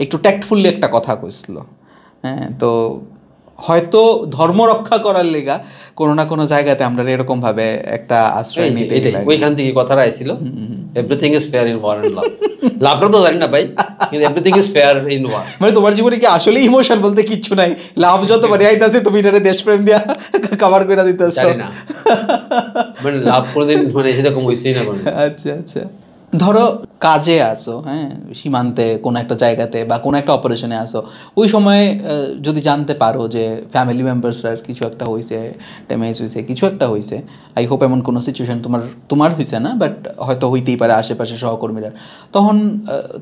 একটু ট্যাক্টফুলি একটা কথা কইছিল। হ্যাঁ, তো হয়তো ধর্ম রক্ষা করার লেগা কোনো না কোনো জায়গাতে আমরা এরকম ভাবে একটা আশ্রয় নিতে লাগে। ওইখান থেকে কথাটা আইছিল, everything is fair in war and love. লাভটা তো জানি না ভাই, কিন্তু everything is fair in war. মানে তোমার জীবনে কি আসলে ইমোশন বলতে কিচ্ছু নাই? লাভ যত বাড়ি আইতাছে তুমি এটারে দেশপ্রেম দিয়া কভার করে দিতেছ। জানি না মানে লাভ কোনোদিন মানে সেরকম হইছেই না কোনো। আচ্ছা আচ্ছা, ধরো কাজে আসো, হ্যাঁ, সীমান্তে কোনো একটা জায়গাতে বা কোনো একটা অপারেশনে আসো, ওই সময় যদি জানতে পারো যে ফ্যামিলি মেম্বার্সরা কিছু একটা হয়েছে, ড্যামেজ হয়েছে, কিছু একটা হয়েছে, আই হোপ এমন কোনো সিচুয়েশন তোমার হয়েছে না, বাট হয়তো হইতেই পারে আশেপাশে সহকর্মীরা, তখন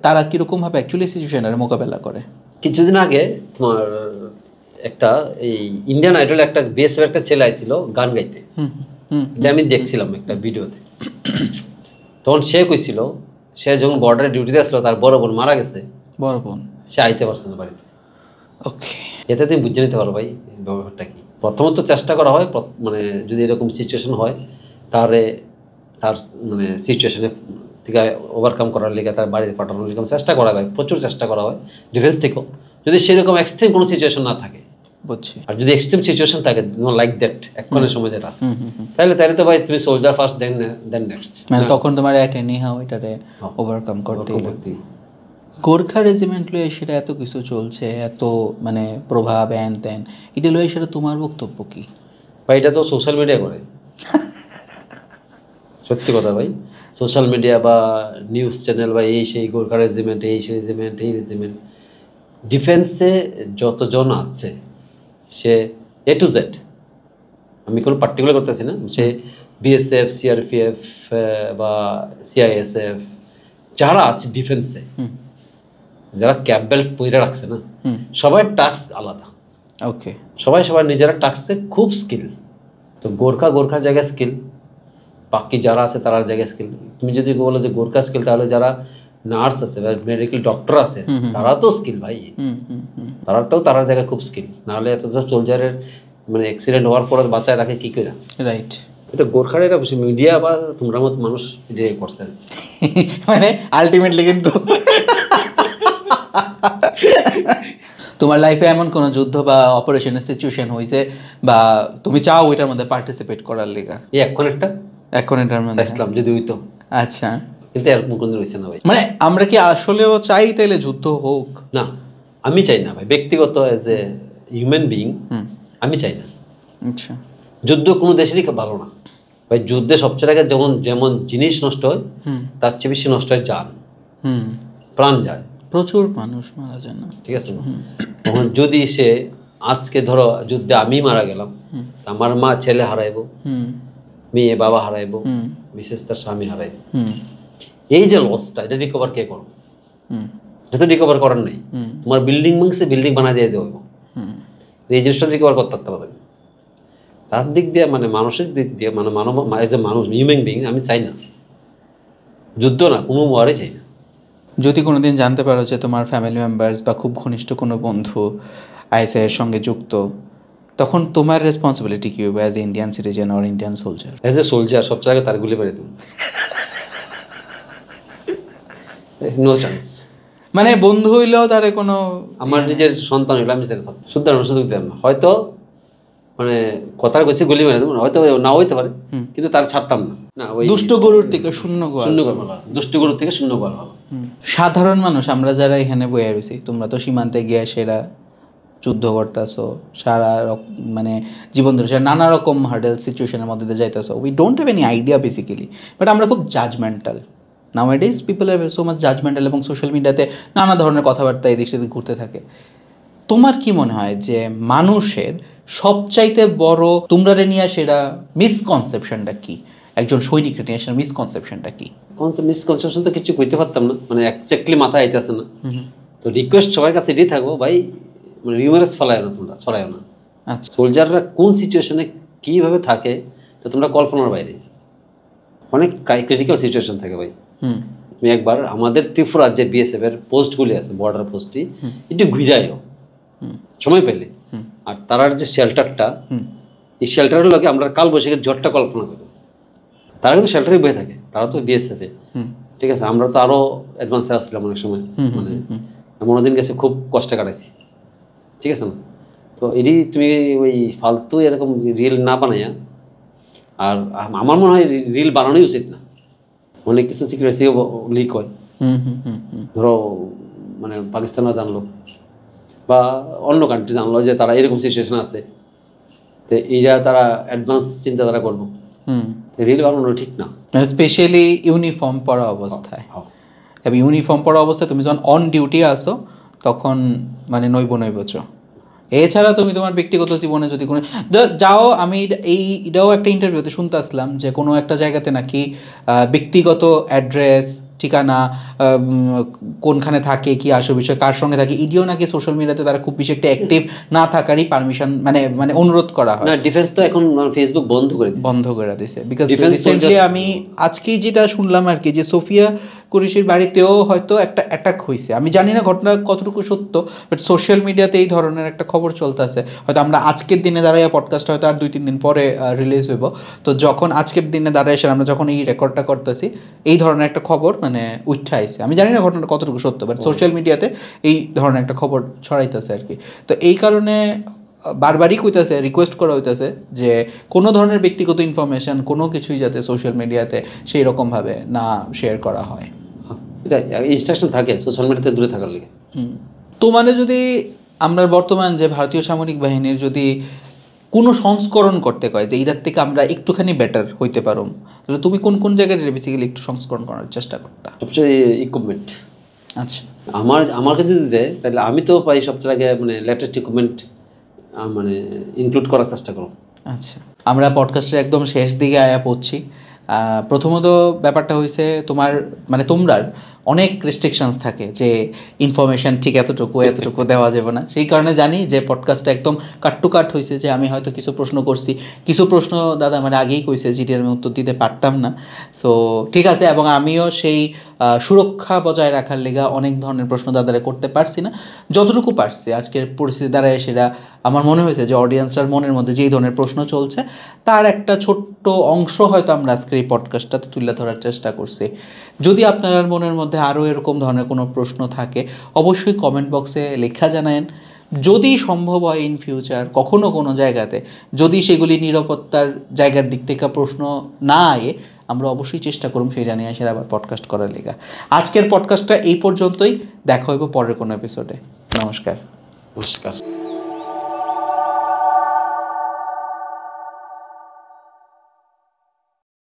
তারা কীরকমভাবে অ্যাকচুয়ালি সিচুয়েশনের মোকাবেলা করে? কিছুদিন আগে তোমার একটা এই ইন্ডিয়ান আইডল একটা বিএসএফ একটা ছেলে আইছিল গান গাইতে, এটা আমি দেখছিলাম একটা ভিডিওতে। তখন সে কইছিল সে যখন বর্ডারে ডিউটিতে আসলো তার বড় বোন মারা গেছে, বড় বোন, সে আইতে পারছে না বাড়িতে। ওকে, এতে তুমি বুঝে নিতে পারো ভাই ব্যাপারটা কি। প্রথমত চেষ্টা করা হয় মানে যদি এরকম সিচুয়েশন হয় তাহলে তার মানে সিচুয়েশনে থেকে ওভারকাম করার লিগে তার বাড়িতে পাঠানোর এরকম চেষ্টা করা হয়, প্রচুর চেষ্টা করা হয় ডিফেন্স থেকেও। যদি সেরকম এক্সট্রিম কোনো সিচুয়েশন না থাকে, বুঝছি, আর যদি এক্সট্রিম সিচুয়েশন থাকে লাইক দ্যাট এক্ষণের সময় যেটা, তাহলে তো ভাই তুমি সোলজার ফার্স্ট দেন নেক্সট, মানে তখন তোমার অ্যাট এনি হাউ এটারে ওভারকাম করতে হবে। গোর্খা রেজিমেন্ট লয়ে সেটা এত কিছু চলছে, এত মানে প্রভাব হ্যান ত্যান, এটা লয়ে সেটা তোমার বক্তব্য কি? ভাই এটা তো সোশ্যাল মিডিয়া করে, সত্যি কথা ভাই। সোশ্যাল মিডিয়া বা নিউজ চ্যানেল বা এই সেই গোর্খা রেজিমেন্ট, এই সেই রেজিমেন্ট, এই রেজিমেন্ট, ডিফেন্সে যতজন আছে সে এ টু জেড, আমি কোনো পার্টিকুলার করতেছি না, সে বিএসএফ, সিআরপিএফ বা সিআইএসএফ যারা আছে ডিফেন্সে, যারা ক্যাপ বেল্ট পইরা রাখছে না, সবার টাস্ক আলাদা। ওকে, সবাই নিজেরা টাস্কে খুব স্কিল। তো গোর্খার জায়গায় স্কিল, বাকি যারা আছে তার জায়গায় স্কিল। তুমি যদি বলো যে গোর্খা স্কিল, তাহলে যারা নার্স আছে বা মেডিকেল ডক্টর আছে তারা তো স্কিল ভাই, তারা জায়গায় খুব স্কিল। নাহলে এত সোলজারের মানে অ্যাক্সিডেন্ট হওয়ার পরে বাঁচায় রাখে কি করে? রাইট। এটা গোর্খার এটা মিডিয়া বা তোমরা মতো মানুষ যে করছে মানে আলটিমেটলি কিন্তু তোমার লাইফে এমন কোনো যুদ্ধ বা অপারেশনের সিচুয়েশন হয়েছে বা তুমি চাও ওইটার মধ্যে পার্টিসিপেট করার লেগা? এখন এটার মধ্যে ইসলাম যদি হইতো। আচ্ছা, কিন্তু এরকম কোনো হয়েছে না ভাই। মানে আমরা কি আসলেও চাই তাইলে যুদ্ধ হোক? না, আমি চাই না ভাই, ব্যক্তিগত এজ এ হিউম্যান বিইং আমি চাই না। আচ্ছা, যুদ্ধ কোনো দেশেরই ভালো না ভাই। যুদ্ধে সবচেয়ে আগে যেমন জিনিস নষ্ট হয়, তার চেয়ে বেশি নষ্ট হয় জান, প্রাণ যায়, প্রচুর মানুষ মারা যায় না, ঠিক আছে? তখন যদি সে আজকে ধরো যুদ্ধে আমি মারা গেলাম, আমার মা ছেলে হারাইবো, মেয়ে বাবা হারাইবো, বিশেষ তার স্বামী হারাইবো, এই যে লসটা, এটা রিকভার কে করবো? এটা তো রিকভার করার নেই। তোমার বিল্ডিং ভাঙছে, বিল্ডিং বানাই দিয়ে দেবো, এই জিনিসটা রিকভার করতে পারবে। তার দিক দিয়ে মানে মানসিক দিক দিয়ে মানে এজ এ মানুষ হিউম্যান বিং আমি চাই না যুদ্ধ, না কোনো ওয়ারই চাই না। যদি কোনোদিন জানতে পারো যে তোমার ফ্যামিলি মেম্বার্স বা খুব ঘনিষ্ঠ কোনো বন্ধু আইএসআইয়ের সঙ্গে যুক্ত, তখন তোমার রেসপন্সিবিলিটি কী হবে as a Indian citizen or Indian soldier? As a soldier সব জায়গায় তার গুলি পেরে দেবো, নো চান্স। মানে বন্ধু হইলেও তারে কোনো আমার নিজের সন্তান হইলে আমি সেটা শুদ্ধারণ সুযোগ দিতাম না। হয়তো মানে কথা কইছি গুলি মেরে দেবো, হয়তো নাও হইতে পারে, কিন্তু তার ছাড়তাম না। না ওই দুষ্ট গরুর থেকে শূন্য গোয়াল। শূন্য গোয়াল ভালো, দুষ্ট গরুর থেকে শূন্য গোয়াল ভালো। সাধারণ মানুষ আমরা যারা এখানে বয়ে রয়েছি, তোমরা তো সীমান্তে গিয়ে সেরা যুদ্ধ করতেছো, মানে জীবন ধরে নানা রকম হার্ডেল সিচুয়েশনের মধ্যে দিয়ে যাইতেছো। We don't have any idea basically, but আমরা খুব জাজমেন্টাল। Nowadays people are so much judgemental, এবং সোশ্যাল মিডিয়াতে নানা ধরনের কথাবার্তা এদিক সেদিক ঘুরতে থাকে। তোমার কি মনে হয় যে মানুষের সবচাইতে বড় তোমরা নিয়ে সেরা মিসকনসেপশনটা কি? একজন সৈনিকের নিয়ে সেরা মিসকনসেপশনটা কি? মিসকনসেপশন তো কিছু কইতে পারতাম না, মানে এক্স্যাক্টলি মাথায় আইতেছে না। তো রিকোয়েস্ট সবার কাছে এটাই থাকবো, ভাই মানে রিউমারাস ফলায় না, তোমরা ছড়ায় না। আচ্ছা, সোলজাররা কোন সিচুয়েশনে কীভাবে থাকে তো তোমরা কল্পনার বাইরে। অনেক ক্রিটিক্যাল সিচুয়েশন থাকে ভাই। তুমি একবার আমাদের ত্রিপুরা যে বিএসএফ এর পোস্টগুলি আছে, বর্ডার পোস্টটি, একটু ঘুরাইও সময় পেলে। আর তারার যে শেল্টারটা, এই শেল্টারের লগে আমরা কাল বৈশাখের ঝড়টা কল্পনা করি। তারা কিন্তু শেল্টারে বয়ে থাকে, তারা তো বিএসএফ এ, ঠিক আছে। আমরা তো আরো অ্যাডভান্সে আসছিলাম অনেক সময়, মানে এমন দিন গেছে খুব কষ্টে কাটাইছি, ঠিক আছে না? তো এটি তুমি ওই ফালতু এরকম রিল না বানাইয়া, আর আমার মনে হয় রিল বানানোই উচিত না। অনেক কিছু সিক্রেসি লিক হয়, ধরো মানে পাকিস্তানরা জানলো বা অন্য কান্ট্রি জানলো যে তারা এরকম সিচুয়েশন আছে, তো এইটা তারা অ্যাডভান্স চিন্তাধারা করবো, রিল বানানো ঠিক না। মানে স্পেশালি ইউনিফর্ম পরা অবস্থায়, এবং ইউনিফর্ম পরা অবস্থায় তুমি যখন অন ডিউটি আসো তখন মানে নৈবচ। এছাড়া তুমি তোমার ব্যক্তিগত জীবনে যদি কোনো যাও, আমি এটাও একটা ইন্টারভিউতে শুনতে আসলাম যে কোনো একটা জায়গাতে নাকি ব্যক্তিগত অ্যাড্রেস, ঠিকানা, কোনখানে থাকে, কি আসো বিষয়, কার সঙ্গে থাকে, ইডিও নাকি সোশ্যাল মিডিয়াতে তারা খুব বেশি একটা অ্যাক্টিভ না থাকারই পারমিশন মানে অনুরোধ করা হয়। না, ডিফেন্স তো এখন ফেসবুক বন্ধ করে দিয়েছে, বিকজ রিসেন্টলি আমি আজকেই যেটা শুনলাম আর কি, যে সোফিয়া কুরেশির বাড়িতেও হয়তো একটা অ্যাটাক হয়েছে। আমি জানি না ঘটনা কতটুকু সত্য, বাট সোশ্যাল মিডিয়াতে এই ধরনের একটা খবর চলতেছে। হয়তো আমরা আজকের দিনে দাঁড়ায় পডকাস্ট হয়তো আর 2-3 দিন পরে রিলিজ হইব, তো যখন আজকের দিনে দাঁড়ায় এসে আমরা যখন এই রেকর্ডটা করতেছি, এই ধরনের একটা খবর মানে উঠে আইছে। আমি জানি না ঘটনাটা কতটুকু সত্য, বাট সোশ্যাল মিডিয়াতে এই ধরনের একটা খবর ছড়াইতেছে আর কি। তো এই কারণে বারবারই কইতেছে, রিকোয়েস্ট করা হইতেছে যে কোনো ধরনের ব্যক্তিগত ইনফরমেশন কোনো কিছুই যাতে সোশ্যাল মিডিয়াতে সেই রকমভাবে না শেয়ার করা হয়। এটা ইনস্ট্রাকশন থাকে সোশ্যাল মিডিয়াতে দূরে থাকার লাগে। তো মানে যদি আমরা বর্তমান যে ভারতীয় সামরিক বাহিনীর যদি কোনো সংস্করণ করতে কয় যে এটার থেকে আমরা একটুখানি বেটার হইতে পারো, তাহলে তুমি কোন কোন জায়গায় বেসিক্যালি একটু সংস্করণ করার চেষ্টা করতা? সবচেয়ে ইকুইপমেন্ট। আচ্ছা, আমাকে যদি দেয় তাহলে আমি তো পাই সবচেয়ে আগে মানে লেটেস্ট ইকুইপমেন্ট মানে ইনক্লুড করার চেষ্টা করো। আচ্ছা, আমরা পডকাস্টের একদম শেষ দিকে আয়া পড়ছি। প্রথমত ব্যাপারটা হয়েছে তোমার মানে তোমরার অনেক রেস্ট্রিকশনস থাকে যে ইনফরমেশান ঠিক এতটুকু দেওয়া যাবে না। সেই কারণে জানি যে পডকাস্টটা একদম কাট টু কাট হয়েছে, যে আমি হয়তো কিছু প্রশ্ন করছি, কিছু প্রশ্ন দাদা মানে আগেই কইছে যেটি আমি উত্তর দিতে পারতাম না। সো ঠিক আছে, এবং আমিও সেই সুরক্ষা বজায় রাখার লেগা অনেক ধরনের প্রশ্ন দাদারে করতে পারছি না, যতটুকু পারছি আজকের পরিস্থিতি দ্বারা সেটা আমার মনে হয়েছে যে অডিয়েন্সটার মনের মধ্যে যেই ধরনের প্রশ্ন চলছে তার একটা ছোট্ট অংশ হয়তো আমরা আজকের এই পডকাস্টটাতে তুলে ধরার চেষ্টা করছি। যদি আপনার মনের মধ্যে আরও এরকম ধরনের কোনো প্রশ্ন থাকে অবশ্যই কমেন্ট বক্সে লেখা জানায়েন। যদি সম্ভব হয় ইন ফিউচার কখনো কোনো জায়গাতে যদি সেগুলি নিরাপত্তার জায়গার দিক থেকে প্রশ্ন না আয়ে, আমরা অবশ্যই চেষ্টা করুন সেই জানিয়ে আসে আবার পডকাস্ট করার লেগা। আজকের পডকাস্টটা এই পর্যন্তই, দেখা হইব পরের কোনো এপিসোডে। নমস্কার।